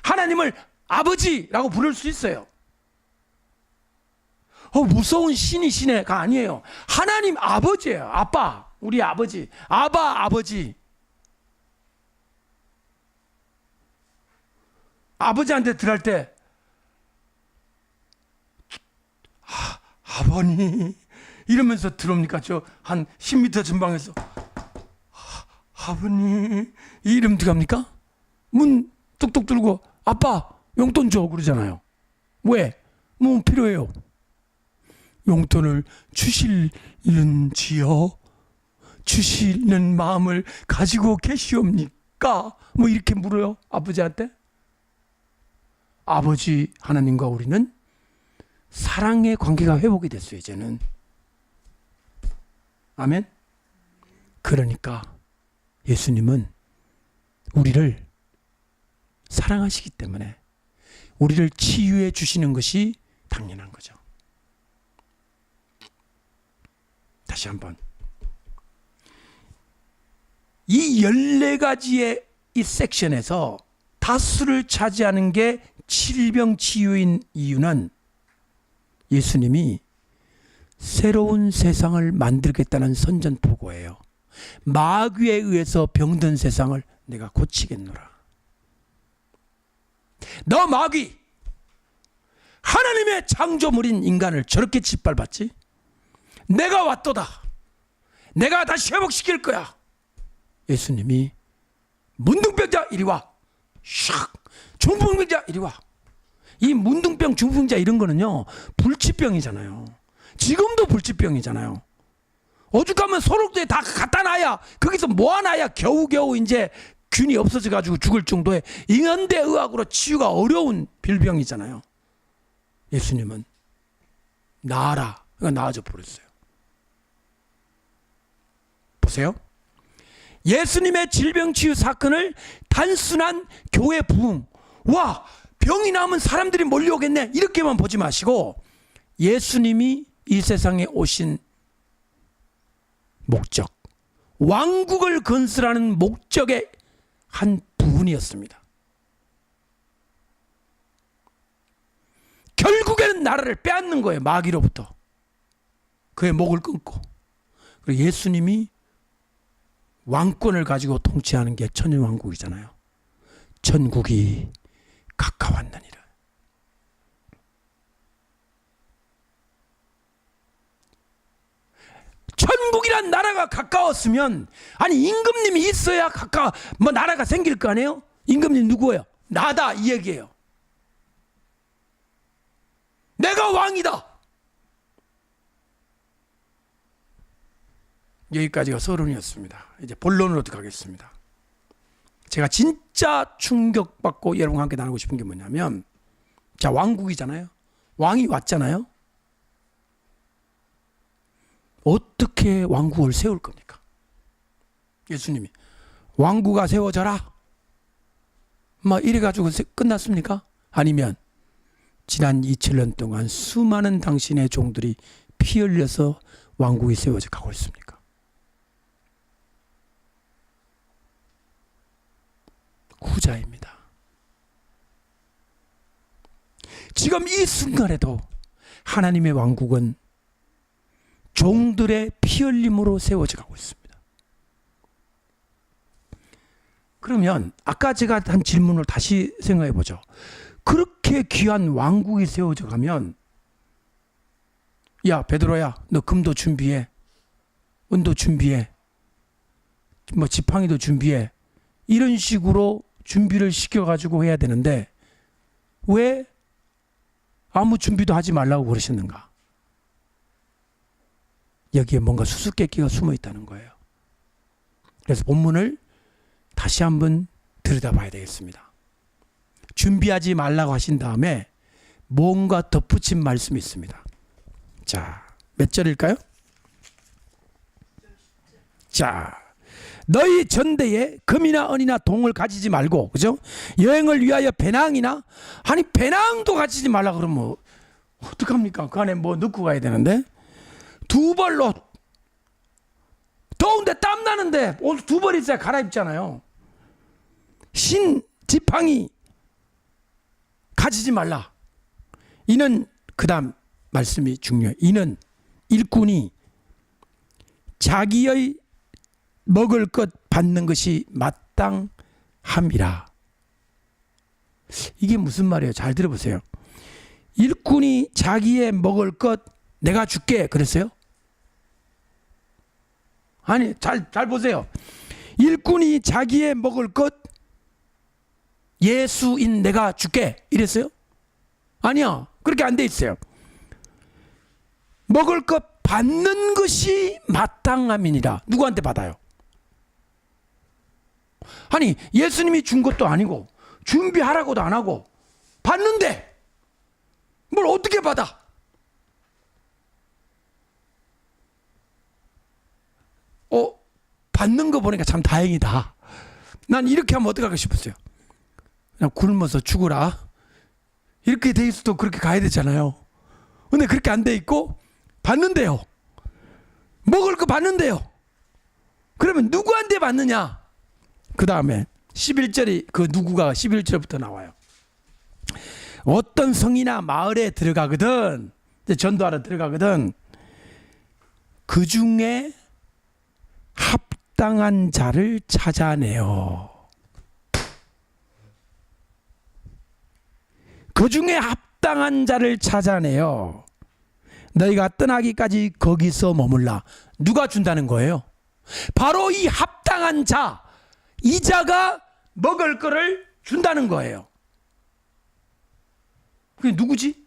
A: 하나님을 아버지라고 부를 수 있어요. 무서운 신이시네가 아니에요. 하나님 아버지예요. 아빠, 우리 아버지, 아버지. 아버지한테 들어갈 때 아버님 이러면서 들어옵니까? 저 한 10m 전방에서 아버님 이 이름 들어갑니까? 문 뚝뚝 뚫고 아빠 용돈 줘 그러잖아요. 왜? 뭐 필요해요. 용돈을 주실는지요? 주시는 마음을 가지고 계시옵니까? 뭐 이렇게 물어요. 아버지한테. 아버지 하나님과 우리는 사랑의 관계가 회복이 됐어요. 이제는. 아멘. 그러니까 예수님은 우리를 사랑하시기 때문에 우리를 치유해 주시는 것이 당연한 거죠. 다시 한번. 이 14가지의 이 섹션에서 다수를 차지하는 게 질병치유인 이유는 예수님이 새로운 세상을 만들겠다는 선전포고예요. 마귀에 의해서 병든 세상을 내가 고치겠노라. 너 마귀, 하나님의 창조물인 인간을 저렇게 짓밟았지? 내가 왔도다. 내가 다시 회복시킬 거야. 예수님이 문둥병자 이리 와. 샥. 중풍병자 이리 와. 이 문둥병, 중풍자 이런 거는요, 불치병이잖아요. 지금도 불치병이잖아요. 오죽하면 소록도에 다 갖다 놔야, 거기서 모아놔야 겨우겨우 이제 균이 없어져 가지고 죽을 정도의 현대 의학으로 치유가 어려운 빌병이잖아요. 예수님은 나아라. 그러니까 나아져 버렸어요. 보세요. 예수님의 질병치유 사건을 단순한 교회 부흥, 와, 병이 나면 사람들이 몰려오겠네, 이렇게만 보지 마시고 예수님이 이 세상에 오신 목적, 왕국을 건설하는 목적의 한 부분이었습니다. 결국에는 나라를 빼앗는 거예요. 마귀로부터. 그의 목을 끊고. 그리고 예수님이 왕권을 가지고 통치하는 게 천년왕국이잖아요. 천국이 가까웠느니라. 천국이란 나라가 가까웠으면, 아니 임금님이 있어야 뭐 나라가 생길 거 아니에요? 임금님 누구예요? 나다, 이 얘기예요. 내가 왕이다. 여기까지가 서론이었습니다. 이제 본론으로 들어가겠습니다. 제가 진짜 충격받고 여러분과 함께 나누고 싶은 게 뭐냐면, 자, 왕국이잖아요. 왕이 왔잖아요. 어떻게 왕국을 세울 겁니까? 예수님이 왕국아 세워져라, 막 이래가지고 끝났습니까? 아니면 지난 2000년 동안 수많은 당신의 종들이 피 흘려서 왕국이 세워져 가고 있습니까? 후자입니다. 지금 이 순간에도 하나님의 왕국은 종들의 피 흘림으로 세워져 가고 있습니다. 그러면 아까 제가 한 질문을 다시 생각해 보죠. 그렇게 귀한 왕국이 세워져 가면, 야 베드로야, 너 금도 준비해, 은도 준비해, 뭐 지팡이도 준비해, 이런 식으로 준비를 시켜가지고 해야 되는데 왜 아무 준비도 하지 말라고 그러셨는가? 여기에 뭔가 수수께끼가 숨어 있다는 거예요. 그래서 본문을 다시 한번 들여다봐야 되겠습니다. 준비하지 말라고 하신 다음에 뭔가 덧붙인 말씀이 있습니다. 자, 몇 절일까요? 자, 너희 전대에 금이나 은이나 동을 가지지 말고, 그죠? 여행을 위하여 배낭이나, 아니 배낭도 가지지 말라 그러면 어떡합니까? 그 안에 뭐 넣고 가야 되는데, 두 벌로, 더운데 땀 나는데 옷 두 벌 있어야 갈아입잖아요. 신 지팡이 가지지 말라. 이는, 그 다음 말씀이 중요해요. 이는 일꾼이 자기의 먹을 것 받는 것이 마땅함이라. 이게 무슨 말이에요? 잘 들어보세요. 일꾼이 자기의 먹을 것 내가 줄게 그랬어요? 아니, 잘 보세요. 일꾼이 자기의 먹을 것 예수인 내가 줄게 이랬어요? 아니야, 그렇게 안 돼 있어요. 먹을 것 받는 것이 마땅함이니라. 누구한테 받아요? 아니, 예수님이 준 것도 아니고 준비하라고도 안 하고 받는데 뭘 어떻게 받아? 받는 거 보니까 참 다행이다. 난 이렇게 하면 어떡하고 싶었어요. 그냥 굶어서 죽어라, 이렇게 돼 있어도 그렇게 가야 되잖아요. 근데 그렇게 안 돼 있고 받는데요. 먹을 거 받는데요. 그러면 누구한테 받느냐? 그 다음에 11절이 그 누구가 11절부터 나와요. 어떤 성이나 마을에 들어가거든, 전도하러 들어가거든, 그 중에 합당한 자를 찾아내요. 그 중에 합당한 자를 찾아내요. 너희가 떠나기까지 거기서 머물라. 누가 준다는 거예요? 바로 이 합당한 자, 이 자가 먹을 거를 준다는 거예요. 그게 누구지?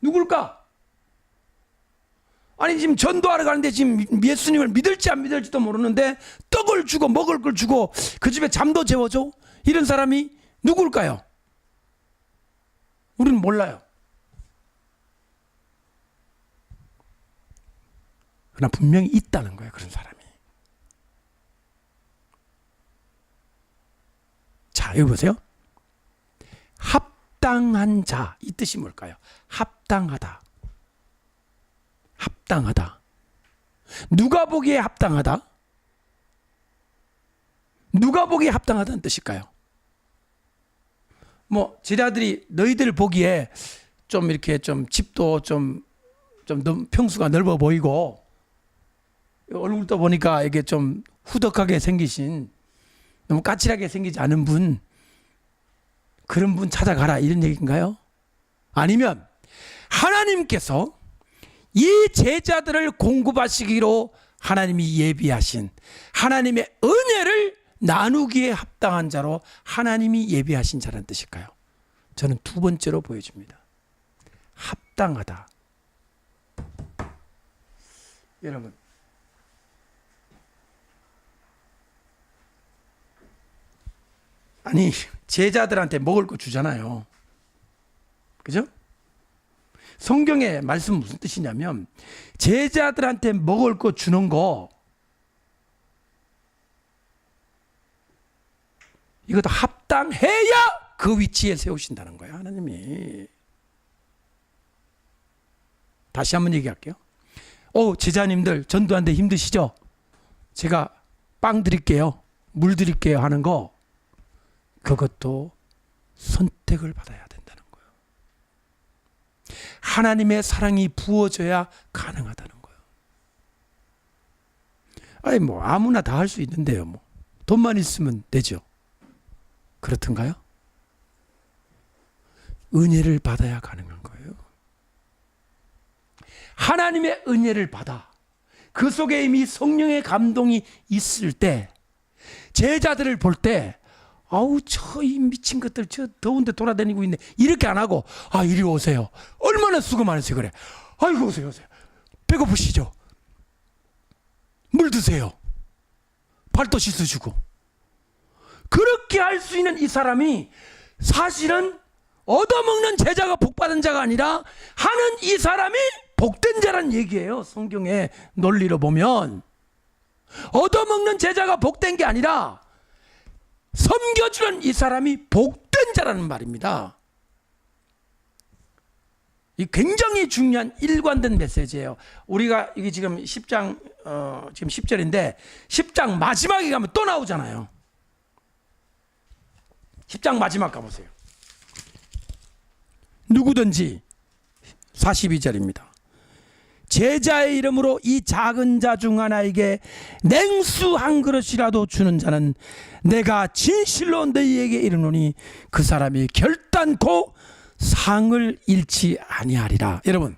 A: 누굴까? 아니 지금 전도하러 가는데 지금 예수님을 믿을지 안 믿을지도 모르는데 떡을 주고 먹을 걸 주고 그 집에 잠도 재워줘? 이런 사람이 누굴까요? 우리는 몰라요. 그러나 분명히 있다는 거예요, 그런 사람이. 자, 여기 보세요. 합당한 자, 이 뜻이 뭘까요? 합당하다. 합당하다. 누가 보기에 합당하다? 누가 보기에 합당하다는 뜻일까요? 뭐 제자들이 너희들 보기에 좀 이렇게 좀 집도 좀 평수가 넓어 보이고 얼굴도 보니까 이게 좀 후덕하게 생기신, 너무 까칠하게 생기지 않은 분, 그런 분 찾아가라, 이런 얘기인가요? 아니면 하나님께서 이 제자들을 공급하시기로 하나님이 예비하신 하나님의 은혜를 나누기에 합당한 자로 하나님이 예비하신 자라는 뜻일까요? 저는 두 번째로 보여집니다. 합당하다. 여러분, 아니 제자들한테 먹을 거 주잖아요. 그죠? 성경의 말씀 무슨 뜻이냐면 제자들한테 먹을 거 주는 거, 이것도 합당해야 그 위치에 세우신다는 거예요, 하나님이. 다시 한번 얘기할게요. 제자님들 전도하는데 힘드시죠? 제가 빵 드릴게요, 물 드릴게요 하는 거, 그것도 선택을 받아야 된다는 거예요. 하나님의 사랑이 부어져야 가능하다는 거예요. 아니 뭐 아무나 다 할 수 있는데요, 뭐 돈만 있으면 되죠. 그렇던가요? 은혜를 받아야 가능한 거예요. 하나님의 은혜를 받아 그 속에 이미 성령의 감동이 있을 때 제자들을 볼 때, 아우 저 이 미친 것들 저 더운데 돌아다니고 있네, 이렇게 안 하고, 아 이리 오세요, 얼마나 수고 많으세요, 그래, 아이고 오세요, 배고프시죠? 물 드세요, 발도 씻어주고. 그렇게 할 수 있는 이 사람이 사실은 얻어먹는 제자가 복받은 자가 아니라 하는 이 사람이 복된 자란 얘기예요. 성경의 논리로 보면 얻어먹는 제자가 복된 게 아니라 섬겨주는 이 사람이 복된 자라는 말입니다. 이 굉장히 중요한 일관된 메시지예요. 우리가 이게 지금 10장 지금 10절인데 10장 마지막에 가면 또 나오잖아요. 10장 마지막 가보세요. 누구든지 42절입니다. 제자의 이름으로 이 작은 자 중 하나에게 냉수 한 그릇이라도 주는 자는 내가 진실로 너희에게 이르노니 그 사람이 결단코 상을 잃지 아니하리라. 여러분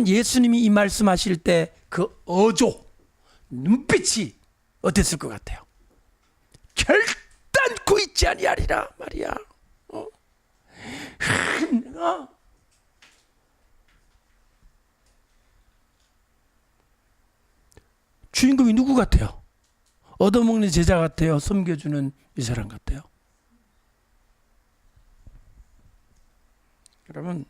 A: 예수님이 이 말씀하실 때 그 어조 눈빛이 어땠을 것 같아요? 결단코 잊지 아니하리라 말이야. 내가 주인공이 누구 같아요? 얻어먹는 제자 같아요? 섬겨주는 이 사람 같아요? 여러분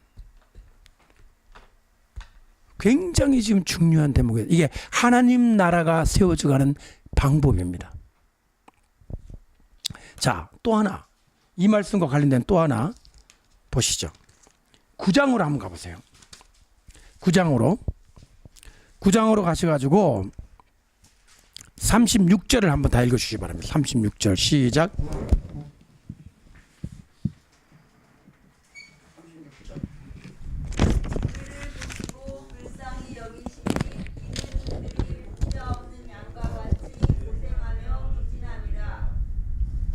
A: 굉장히 지금 중요한 대목이에요. 이게 하나님 나라가 세워져가는 방법입니다. 자, 또 하나, 이 말씀과 관련된 또 하나 보시죠. 9장으로 한번 가보세요. 9장으로 9장으로 가셔가지고 36절을 한번 다 읽어주시기 바랍니다. 36절 시작.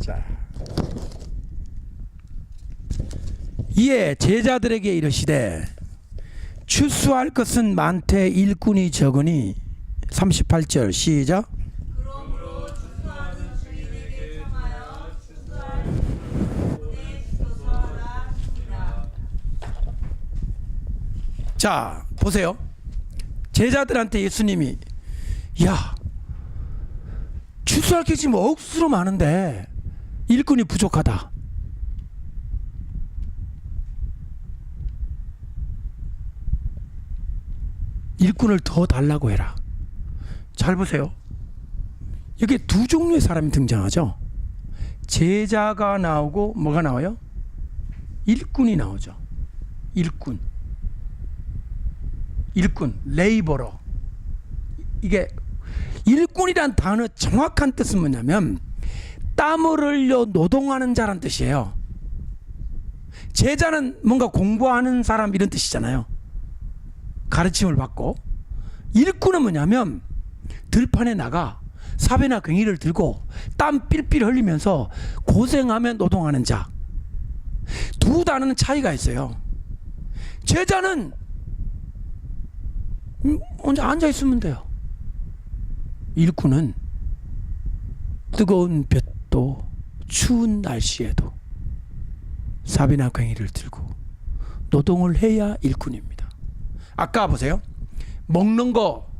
A: 자, 이에 제자들에게 이르시되 추수할 것은 많되 일꾼이 적으니 38절 시작.
B: 그러므로 추수하는 주인에게 청하여 추수할 때 주소서 하라 하시니라.
A: 자, 보세요. 제자들한테 예수님이 야, 추수할 게 지금 억수로 많은데 일꾼이 부족하다. 일꾼을 더 달라고 해라. 잘 보세요. 여기 두 종류의 사람이 등장하죠. 제자가 나오고 뭐가 나와요? 일꾼이 나오죠. 일꾼, 레이버러. 이게 일꾼이란 단어 정확한 뜻은 뭐냐면 땀을 흘려 노동하는 자란 뜻이에요. 제자는 뭔가 공부하는 사람 이런 뜻이잖아요. 가르침을 받고. 일꾼은 뭐냐면 들판에 나가 사배나 괭이를 들고 땀 삘삘 흘리면서 고생하며 노동하는 자. 두 단어는 차이가 있어요. 제자는 혼자 앉아 있으면 돼요. 일꾼은 뜨거운 볕도 추운 날씨에도 사비나 괭이를 들고 노동을 해야 일꾼입니다. 아까 보세요. 먹는 거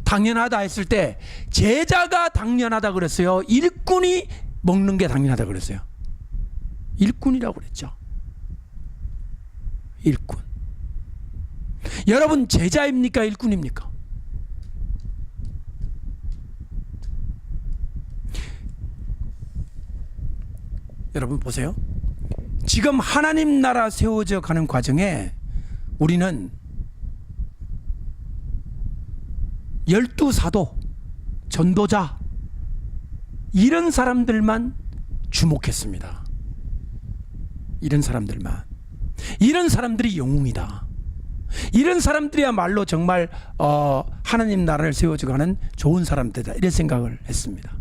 A: 당연하다 했을 때 제자가 당연하다 그랬어요? 일꾼이 먹는 게 당연하다 그랬어요? 일꾼이라고 그랬죠. 일꾼. 여러분 제자입니까? 일꾼입니까? 여러분 보세요. 지금 하나님 나라 세워져 가는 과정에 우리는 12사도, 전도자 이런 사람들만 주목했습니다. 이런 사람들만. 이런 사람들이 영웅이다. 이런 사람들이야말로 정말 하나님 나라를 세워져가는 좋은 사람들이다. 이런 생각을 했습니다.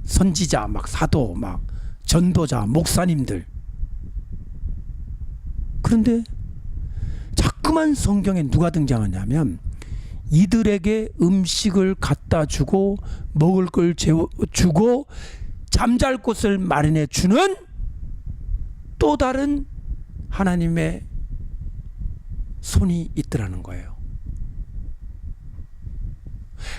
A: 선지자, 막 사도, 막 전도자, 목사님들. 그런데 자꾸만 성경에 누가 등장하냐면 이들에게 음식을 갖다 주고 먹을 걸 주고 잠잘 곳을 마련해 주는 또 다른 하나님의 손이 있더라는 거예요.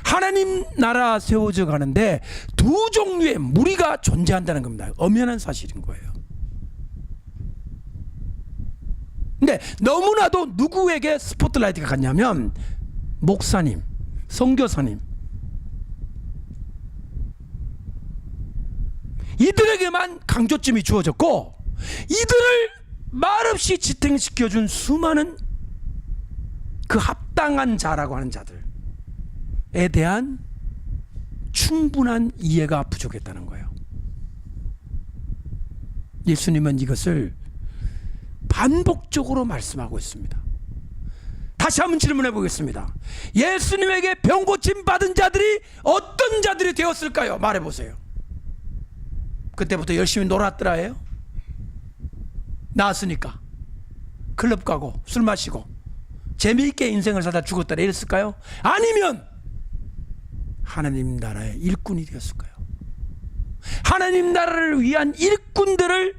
A: 하나님 나라 세워져 가는데 두 종류의 무리가 존재한다는 겁니다. 엄연한 사실인 거예요. 근데 너무나도 누구에게 스포트라이트가 갔냐면 목사님, 선교사님, 이들에게만 강조점이 주어졌고 이들을 말없이 지탱시켜준 수많은 그 합당한 자라고 하는 자들에 대한 충분한 이해가 부족했다는 거예요. 예수님은 이것을 반복적으로 말씀하고 있습니다. 다시 한번 질문해 보겠습니다. 예수님에게 병고침 받은 자들이 어떤 자들이 되었을까요? 말해 보세요. 그때부터 열심히 놀았더라예요? 나았으니까 클럽 가고 술 마시고 재미있게 인생을 살다 죽었더라 이랬을까요? 아니면 하나님 나라의 일꾼이 되었을까요? 하나님 나라를 위한 일꾼들을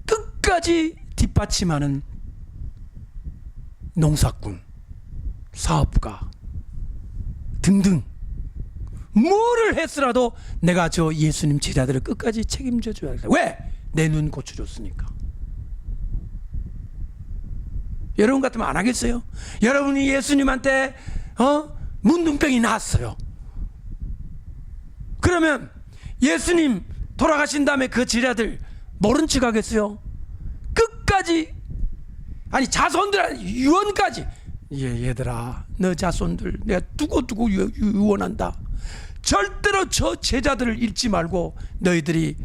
A: 끝까지 뒷받침하는 농사꾼, 사업가 등등 뭐를 했으라도 내가 저 예수님 제자들을 끝까지 책임져 줘야겠다. 왜? 내 눈 고쳐줬으니까. 여러분 같으면 안 하겠어요? 여러분이 예수님한테 문둥병이 났어요. 그러면 예수님 돌아가신 다음에 그 제자들 모른 척 하겠어요? 끝까지, 아니 자손들 유언까지, 얘들아 너 자손들 내가 두고두고 유언한다. 절대로 저 제자들을 잃지 말고 너희들이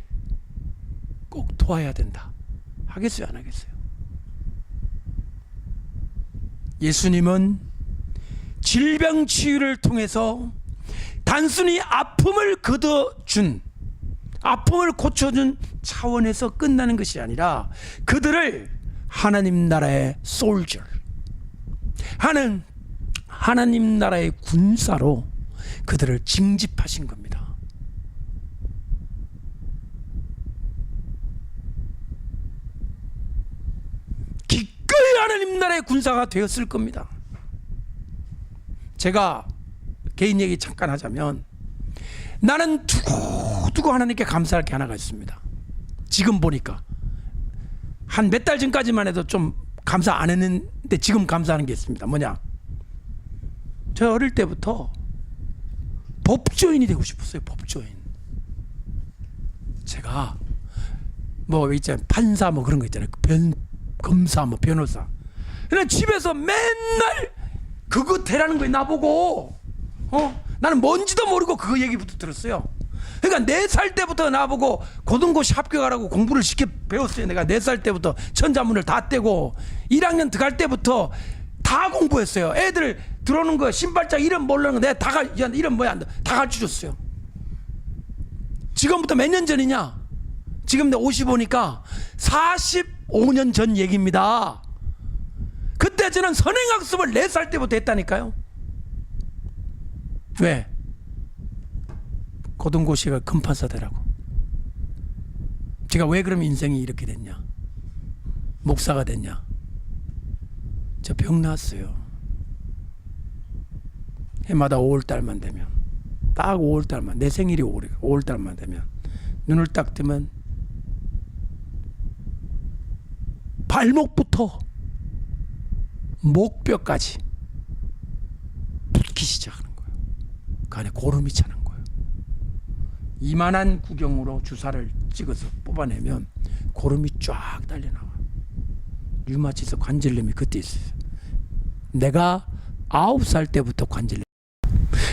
A: 꼭 도와야 된다. 하겠어요, 안 하겠어요? 예수님은 질병 치유를 통해서 단순히 아픔을 걷어준, 아픔을 고쳐준 차원에서 끝나는 것이 아니라 그들을 하나님 나라의 솔저, 하나님 나라의 군사로 그들을 징집하신 겁니다. 기꺼이 하나님 나라의 군사가 되었을 겁니다. 제가 개인 얘기 잠깐 하자면, 나는 두고 하나님께 감사할 게 하나가 있습니다. 지금 보니까 한 몇 달 전까지만 해도 좀 감사 안 했는데 지금 감사하는 게 있습니다. 뭐냐, 저 어릴 때부터 법조인이 되고 싶었어요. 법조인. 제가 뭐 있잖아요, 판사 뭐 그런 거 있잖아요, 검사 뭐 변호사. 그냥 집에서 맨날 그거 되라는 거에 나보고, 나는 뭔지도 모르고 그거 얘기부터 들었어요. 그러니까 4살 때부터 나보고 고등고시 합격하라고 공부를 시켜 배웠어요. 내가 4살 때부터 천자문을 다 떼고 1학년 들어갈 때부터 다 공부했어요. 애들 들어오는 거 신발장 이름 모르는 거 내가 다 이름 뭐야 다 가르쳐줬어요. 지금부터 몇 년 전이냐? 지금 내가 55니까 45년 전 얘기입니다. 그때 저는 선행학습을 4살 때부터 했다니까요. 왜? 고등고시가 금판사 되라고. 제가 왜 그러면 인생이 이렇게 됐냐, 목사가 됐냐? 저 병 났어요. 해마다 5월달만 되면, 딱 5월달만, 내 생일이 5월달만 되면 눈을 딱 뜨면 발목부터 목뼈까지 붓기 시작하는 거예요. 그 안에 고름이 차는 거예요. 이만한 구경으로 주사를 찍어서 뽑아내면 고름이 쫙 달려나와. 류마티스 관절염이 그때 있어요. 내가 9살 때부터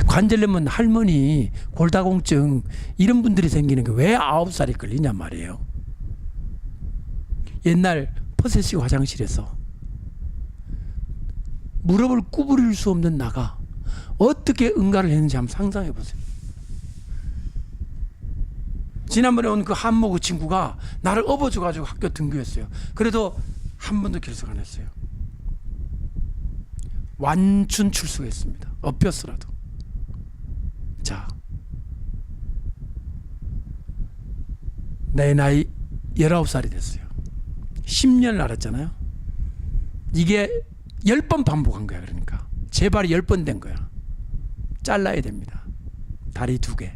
A: 관절염은 할머니, 골다공증 이런 분들이 생기는 게 왜 9살이 걸리냔 말이에요. 옛날 퍼세시 화장실에서 무릎을 구부릴 수 없는 나가 어떻게 응가를 했는지 한번 상상해 보세요. 지난번에 온 그 한모 그 친구가 나를 업어줘가지고 학교 등교했어요. 그래도 한 번도 결석 안 했어요. 완춘 출석했습니다. 엎였어라도. 자, 내 나이 19살이 됐어요. 10년을 알았잖아요. 이게 10번 반복한 거야. 그러니까 재발이 10번 된 거야. 잘라야 됩니다. 다리 2개.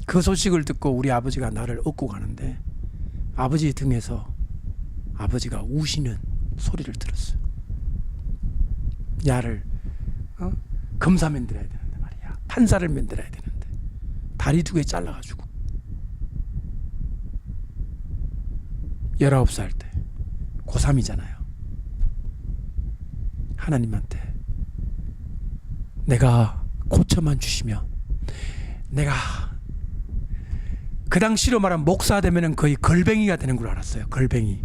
A: 그 소식을 듣고 우리 아버지가 나를 업고 가는데 아버지 등에서 아버지가 우시는 소리를 들었어요. 야를 검사 만들어야 되는데 말이야, 판사를 만들어야 되는데 다리 2개 잘라가지고 19살 때 고3이잖아요. 하나님한테 내가 고쳐만 주시면, 내가 그 당시로 말하면 목사 되면은 거의 걸뱅이가 되는 걸 알았어요. 걸뱅이.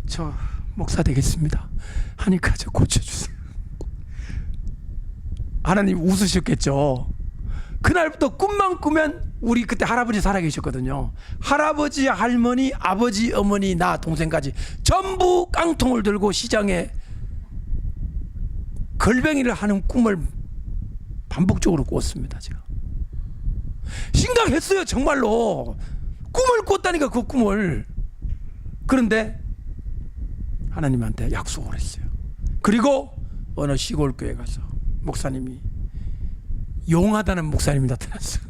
A: 저 목사 되겠습니다 하니까 저 고쳐주세요. 하나님 웃으셨겠죠. 그날부터 꿈만 꾸면, 우리 그때 할아버지 살아계셨거든요. 할아버지, 할머니, 아버지, 어머니, 나 동생까지 전부 깡통을 들고 시장에 걸뱅이를 하는 꿈을 반복적으로 꿨습니다. 제가 심각했어요. 정말로 꿈을 꿨다니까, 그 꿈을. 그런데 하나님한테 약속을 했어요. 그리고 어느 시골 교회 가서 목사님이, 용하다는 목사님이 나타났어요.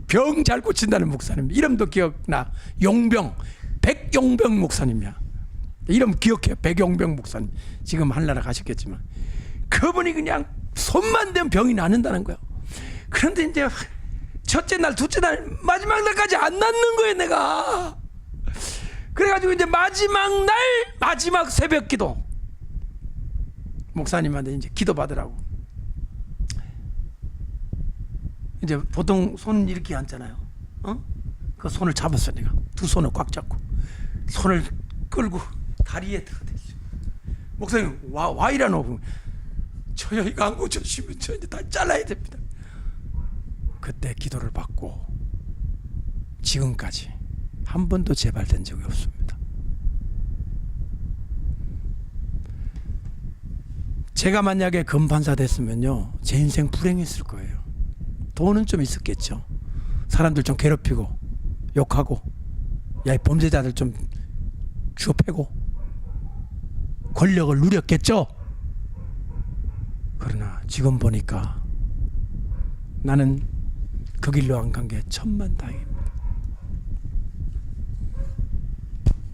A: 병 잘 고친다는 목사님. 이름도 기억나. 용병, 백용병 목사님이야. 이름 기억해요. 백용병 목사님. 지금 하늘나라 가셨겠지만 그분이 그냥 손만 대면 병이 낫는다는 거야. 그런데 이제 첫째 날, 둘째 날, 마지막 날까지 안 낫는 거예요, 내가. 그래가지고 이제 마지막 날, 마지막 새벽 기도, 목사님한테 이제 기도 받으라고. 이제 보통 손 이렇게 앉잖아요. 그 손을 잡았어. 내가 두 손을 꽉 잡고 손을 끌고 다리에 들어댔어. 목사님 와 이라노. 저요 이거 안 고쳐주시면 저 이제 다 잘라야 됩니다. 그때 기도를 받고 지금까지 한 번도 재발된 적이 없습니다. 제가 만약에 금판사 됐으면요, 제 인생 불행했을 거예요. 돈은 좀 있었겠죠. 사람들 좀 괴롭히고 욕하고, 야, 이 범죄자들 좀 주워 패고 권력을 누렸겠죠. 그러나 지금 보니까 나는 그 길로 안 간 게 천만다행입니다.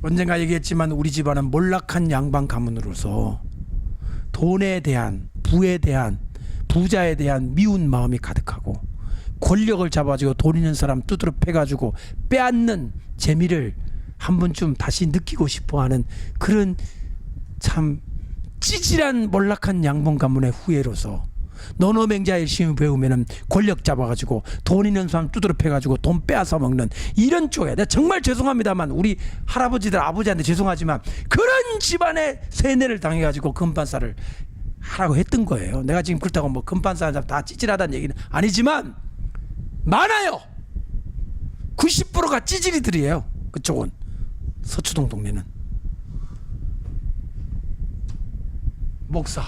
A: 언젠가 얘기했지만 우리 집안은 몰락한 양반 가문으로서 돈에 대한, 부에 대한, 부자에 대한 미운 마음이 가득하고 권력을 잡아주고 돈 있는 사람 두드려 패가지고 빼앗는 재미를 한 번쯤 다시 느끼고 싶어하는 그런 참 찌질한 몰락한 양반 가문의 후예로서 너너맹자 열심히 배우면은 권력 잡아가지고 돈 있는 사람 두드려 패가지고 돈 빼앗아 먹는 이런 쪽에, 내가 정말 죄송합니다만 우리 할아버지들 아버지한테 죄송하지만 그런 집안의 세뇌를 당해가지고 금판사를 하라고 했던 거예요. 내가 지금 그렇다고 뭐 금판사 다 찌질하다는 얘기는 아니지만 많아요. 90%가 찌질이들이에요. 그쪽은 서초동 동네는. 목사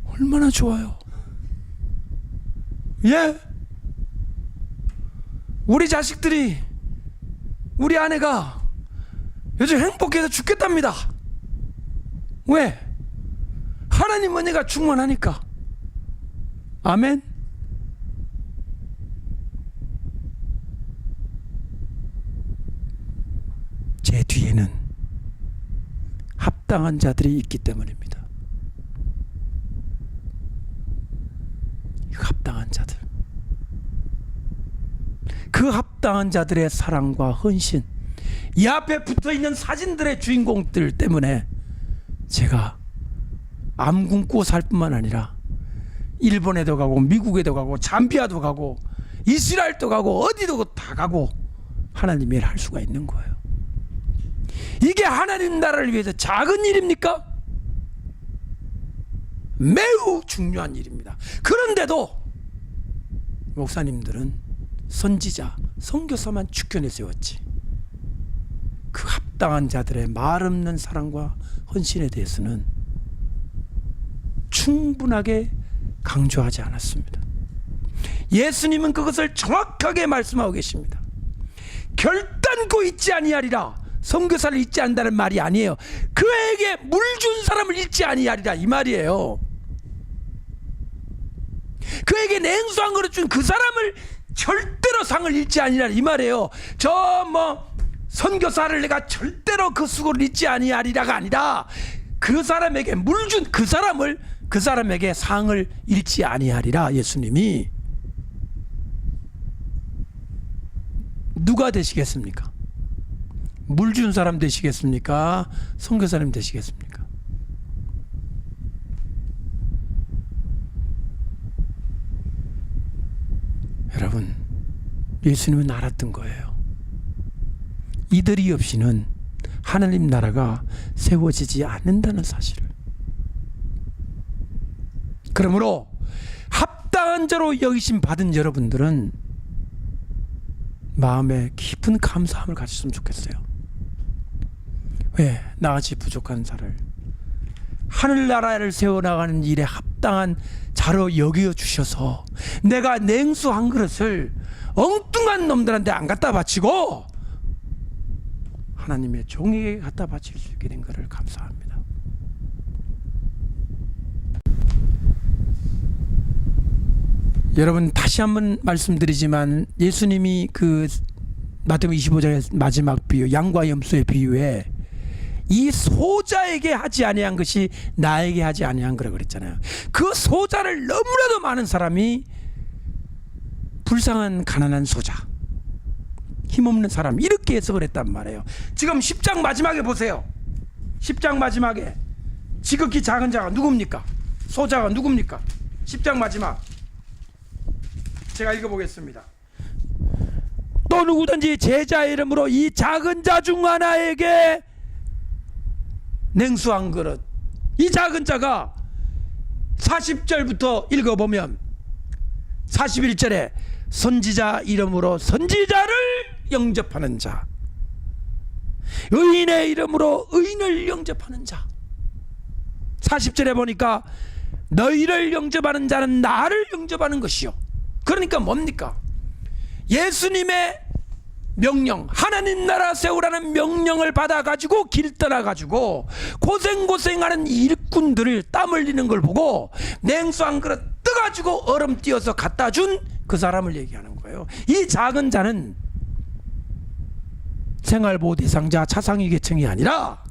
A: 얼마나 좋아요. 예? 우리 자식들이, 우리 아내가 요즘 행복해서 죽겠답니다. 왜? 하나님 은혜가 충만하니까. 아멘. 제 뒤에는 합당한 자들이 있기 때문입니다. 합당한 자들, 그 합당한 자들의 사랑과 헌신, 이 앞에 붙어있는 사진들의 주인공들 때문에 제가 암 굶고 살 뿐만 아니라 일본에도 가고 미국에도 가고 잠비아도 가고 이스라엘도 가고 어디도 다 가고 하나님의 일을 할 수가 있는 거예요. 이게 하나님 나라를 위해서 작은 일입니까? 매우 중요한 일입니다. 그런데도 목사님들은 선지자, 선교사만 주권에 세웠지 그 합당한 자들의 말 없는 사랑과 헌신에 대해서는 충분하게 강조하지 않았습니다. 예수님은 그것을 정확하게 말씀하고 계십니다. 결단코 잊지 아니하리라. 선교사를 잊지 않는다는 말이 아니에요. 그에게 물 준 사람을 잊지 아니하리라 이 말이에요. 그에게 냉수 한 그릇 준 그 사람을 절대로 상을 잃지 아니하리라 이 말이에요. 저 뭐 선교사를 내가 절대로 그 수고를 잊지 아니하리라가 아니라 그 사람에게 물 준 그 사람을, 그 사람에게 상을 잃지 아니하리라. 예수님이 누가 되시겠습니까? 물 준 사람 되시겠습니까? 선교사님 되시겠습니까? 여러분, 예수님은 알았던 거예요. 이들이 없이는 하나님 나라가 세워지지 않는다는 사실을. 그러므로 합당한 자로 여기심 받은 여러분들은 마음에 깊은 감사함을 가졌으면 좋겠어요. 왜? 나같이 부족한 자를 하늘나라를 세워나가는 일에 합당한 자로 여겨주셔서 내가 냉수 한 그릇을 엉뚱한 놈들한테 안 갖다 바치고 하나님의 종에게 갖다 바칠 수 있게 된 것을 감사합니다. 여러분, 다시 한번 말씀드리지만 예수님이 그 마태복음 25장의 마지막 비유, 양과 염소의 비유에 이 소자에게 하지 아니한 것이 나에게 하지 아니한 거라 그랬잖아요. 그 소자를 너무나도 많은 사람이 불쌍한 가난한 소자, 힘없는 사람 이렇게 해석을 했단 말이에요. 지금 10장 마지막에 보세요. 10장 마지막에 지극히 작은 자가 누굽니까? 소자가 누굽니까? 10장 마지막 제가 읽어보겠습니다. 또 누구든지 제자의 이름으로 이 작은 자 중 하나에게 냉수 한 그릇. 이 작은 자가 40절부터 읽어보면 41절에 선지자 이름으로 선지자를 영접하는 자, 의인의 이름으로 의인을 영접하는 자. 40절에 보니까 너희를 영접하는 자는 나를 영접하는 것이요. 그러니까 뭡니까? 예수님의 명령, 하나님 나라 세우라는 명령을 받아가지고 길 떠나가지고 고생하는 일꾼들을 땀 흘리는 걸 보고 냉수 한 그릇 떠가지고 얼음 띄어서 갖다 준 그 사람을 얘기하는 거예요. 이 작은 자는 생활보호 대상자 차상위 계층이 아니라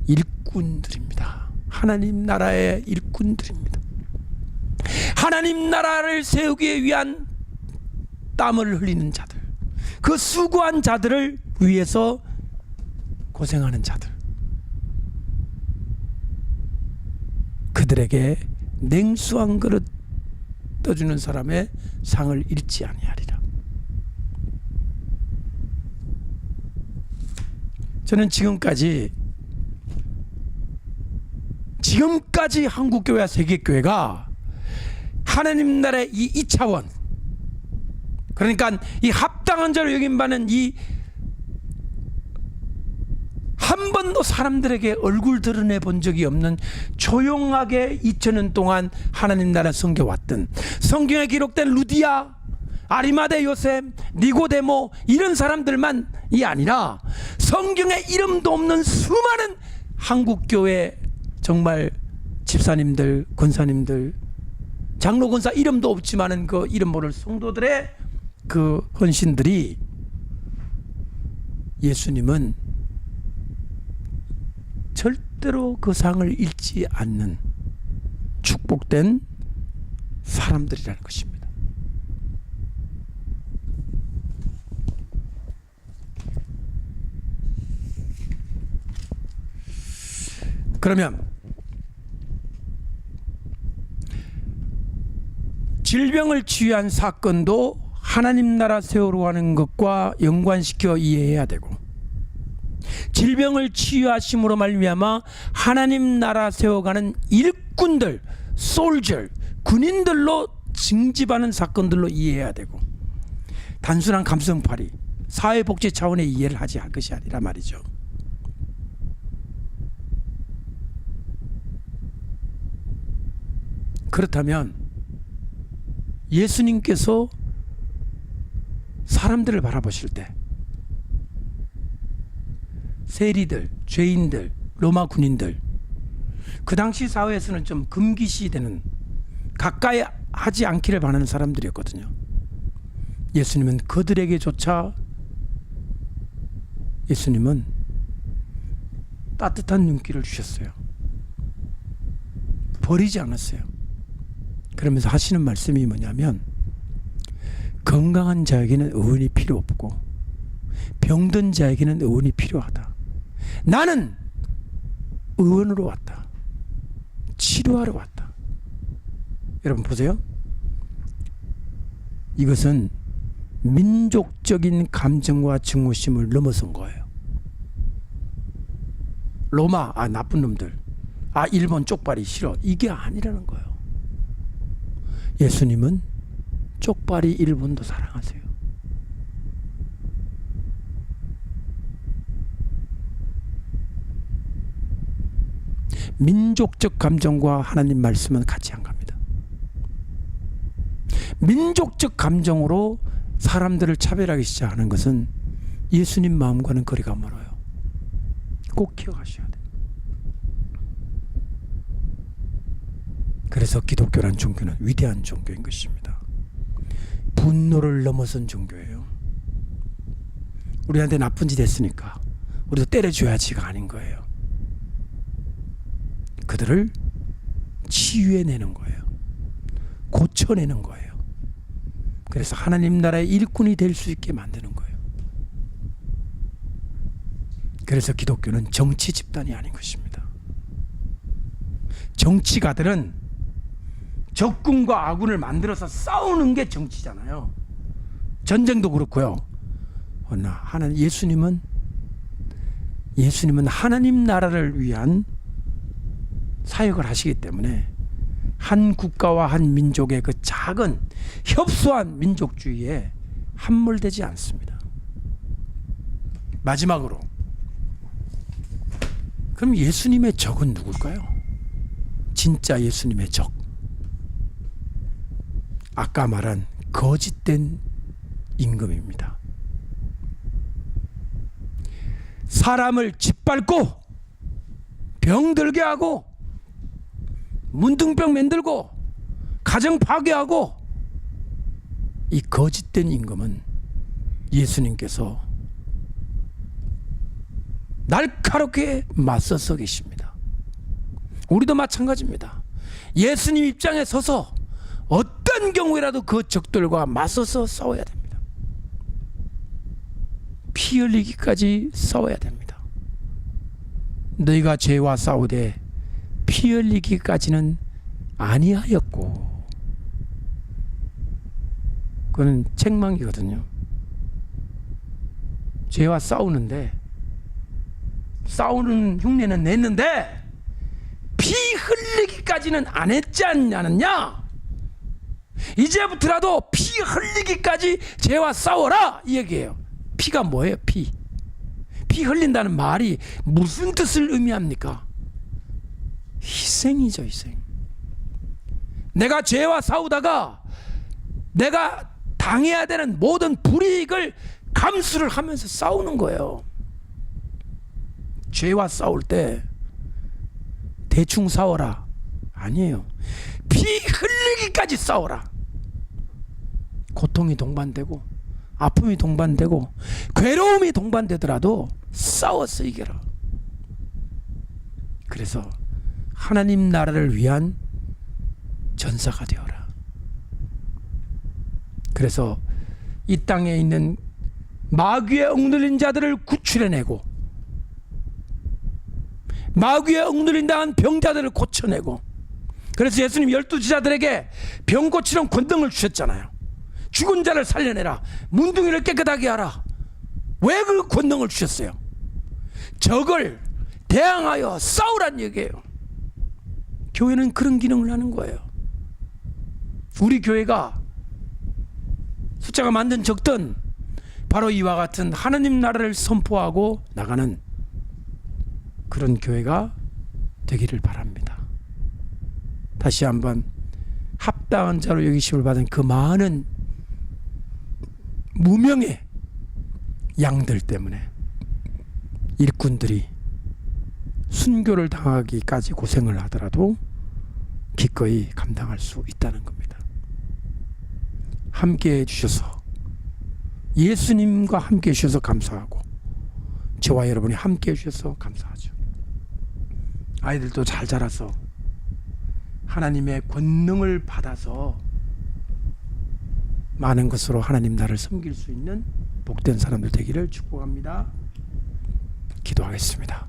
A: 일꾼들입니다. 하나님 나라의 일꾼들입니다. 하나님 나라를 세우기 위한 땀을 흘리는 자들, 그 수고한 자들을 위해서 고생하는 자들, 그들에게 냉수 한 그릇 떠주는 사람의 상을 잃지 아니하리라. 저는 지금까지 한국교회와 세계교회가 하나님 나라의 이 2차원, 그러니까 이 합당한 자로 여김받는 이 한 번도 사람들에게 얼굴 드러내 본 적이 없는 조용하게 2000년 동안 하나님 나라 섬겨왔던, 성경에 기록된 루디아, 아리마대 요셉, 니고데모 이런 사람들만이 아니라 성경에 이름도 없는 수많은 한국교회 정말 집사님들, 권사님들, 장로 권사 이름도 없지만은 그 이름 모를 성도들의 그 헌신들이, 예수님은 절대로 그 상을 잃지 않는 축복된 사람들이라는 것입니다. 그러면 질병을 치유한 사건도 하나님 나라 세우러 가는 것과 연관시켜 이해해야 되고, 질병을 치유하심으로 말미암아 하나님 나라 세워가는 일꾼들, 솔저, 군인들로 징집하는 사건들로 이해해야 되고, 단순한 감성팔이, 사회복지 차원의 이해를 할 것이 아니라 말이죠. 그렇다면 예수님께서 사람들을 바라보실 때 세리들, 죄인들, 로마 군인들, 그 당시 사회에서는 좀 금기시되는, 가까이 하지 않기를 바라는 사람들이었거든요. 예수님은 그들에게조차 예수님은 따뜻한 눈길을 주셨어요. 버리지 않았어요. 그러면서 하시는 말씀이 뭐냐면, 건강한 자에게는 의원이 필요 없고 병든 자에게는 의원이 필요하다. 나는 의원으로 왔다. 치료하러 왔다. 여러분 보세요. 이것은 민족적인 감정과 증오심을 넘어선 거예요. 로마, 나쁜 놈들, 일본 쪽발이 싫어, 이게 아니라는 거예요. 예수님은 쪽발이 일본도 사랑하세요. 민족적 감정과 하나님 말씀은 같이 안 갑니다. 민족적 감정으로 사람들을 차별하기 시작하는 것은 예수님 마음과는 거리가 멀어요. 꼭 기억하셔야 돼요. 그래서 기독교란 종교는 위대한 종교인 것입니다. 분노를 넘어선 종교예요. 우리한테 나쁜 짓 했으니까 우리도 때려줘야지가 아닌 거예요. 그들을 치유해내는 거예요. 고쳐내는 거예요. 그래서 하나님 나라의 일꾼이 될 수 있게 만드는 거예요. 그래서 기독교는 정치 집단이 아닌 것입니다. 정치가들은 적군과 아군을 만들어서 싸우는 게 정치잖아요. 전쟁도 그렇고요. 그러나 예수님은 하나님 나라를 위한 사역을 하시기 때문에 한 국가와 한 민족의 그 작은 협소한 민족주의에 함몰되지 않습니다. 마지막으로, 그럼 예수님의 적은 누굴까요? 진짜 예수님의 적, 아까 말한 거짓된 임금입니다. 사람을 짓밟고 병들게 하고 문둥병 만들고 가정 파괴하고, 이 거짓된 임금은 예수님께서 날카롭게 맞서서 계십니다. 우리도 마찬가지입니다. 예수님 입장에 서서 어떤 경우에라도 그 적들과 맞서서 싸워야 됩니다. 피 흘리기까지 싸워야 됩니다. 너희가 죄와 싸우되 피 흘리기까지는 아니하였고, 그건 책망이거든요. 죄와 싸우는데, 싸우는 흉내는 냈는데 피 흘리기까지는 안 했지 않느냐. 이제부터라도 피 흘리기까지 죄와 싸워라, 이 얘기예요. 피가 뭐예요? 피 흘린다는 말이 무슨 뜻을 의미합니까? 희생이죠, 희생. 내가 죄와 싸우다가 내가 당해야 되는 모든 불이익을 감수를 하면서 싸우는 거예요. 죄와 싸울 때 대충 싸워라, 아니에요. 피 흘리기까지 싸워라. 고통이 동반되고 아픔이 동반되고 괴로움이 동반되더라도 싸워서 이겨라. 그래서 하나님 나라를 위한 전사가 되어라. 그래서 이 땅에 있는 마귀에 억눌린 자들을 구출해내고, 마귀에 억눌린다는 병자들을 고쳐내고, 그래서 예수님 12제자들에게 병 고치는 권능을 주셨잖아요. 죽은 자를 살려내라, 문둥이를 깨끗하게 하라. 왜 그 권능을 주셨어요? 적을 대항하여 싸우란 얘기예요. 교회는 그런 기능을 하는 거예요. 우리 교회가 숫자가 많든 적든 바로 이와 같은 하나님 나라를 선포하고 나가는 그런 교회가 되기를 바랍니다. 다시 한번 합당한 자로 여기심을 받은 그 많은 무명의 양들 때문에 일꾼들이 순교를 당하기까지 고생을 하더라도 기꺼이 감당할 수 있다는 겁니다. 함께 해주셔서, 예수님과 함께 해주셔서 감사하고, 저와 여러분이 함께 해주셔서 감사하죠. 아이들도 잘 자라서 하나님의 권능을 받아서 많은 것으로 하나님 나라를 섬길 수 있는 복된 사람들 되기를 축복합니다. 기도하겠습니다.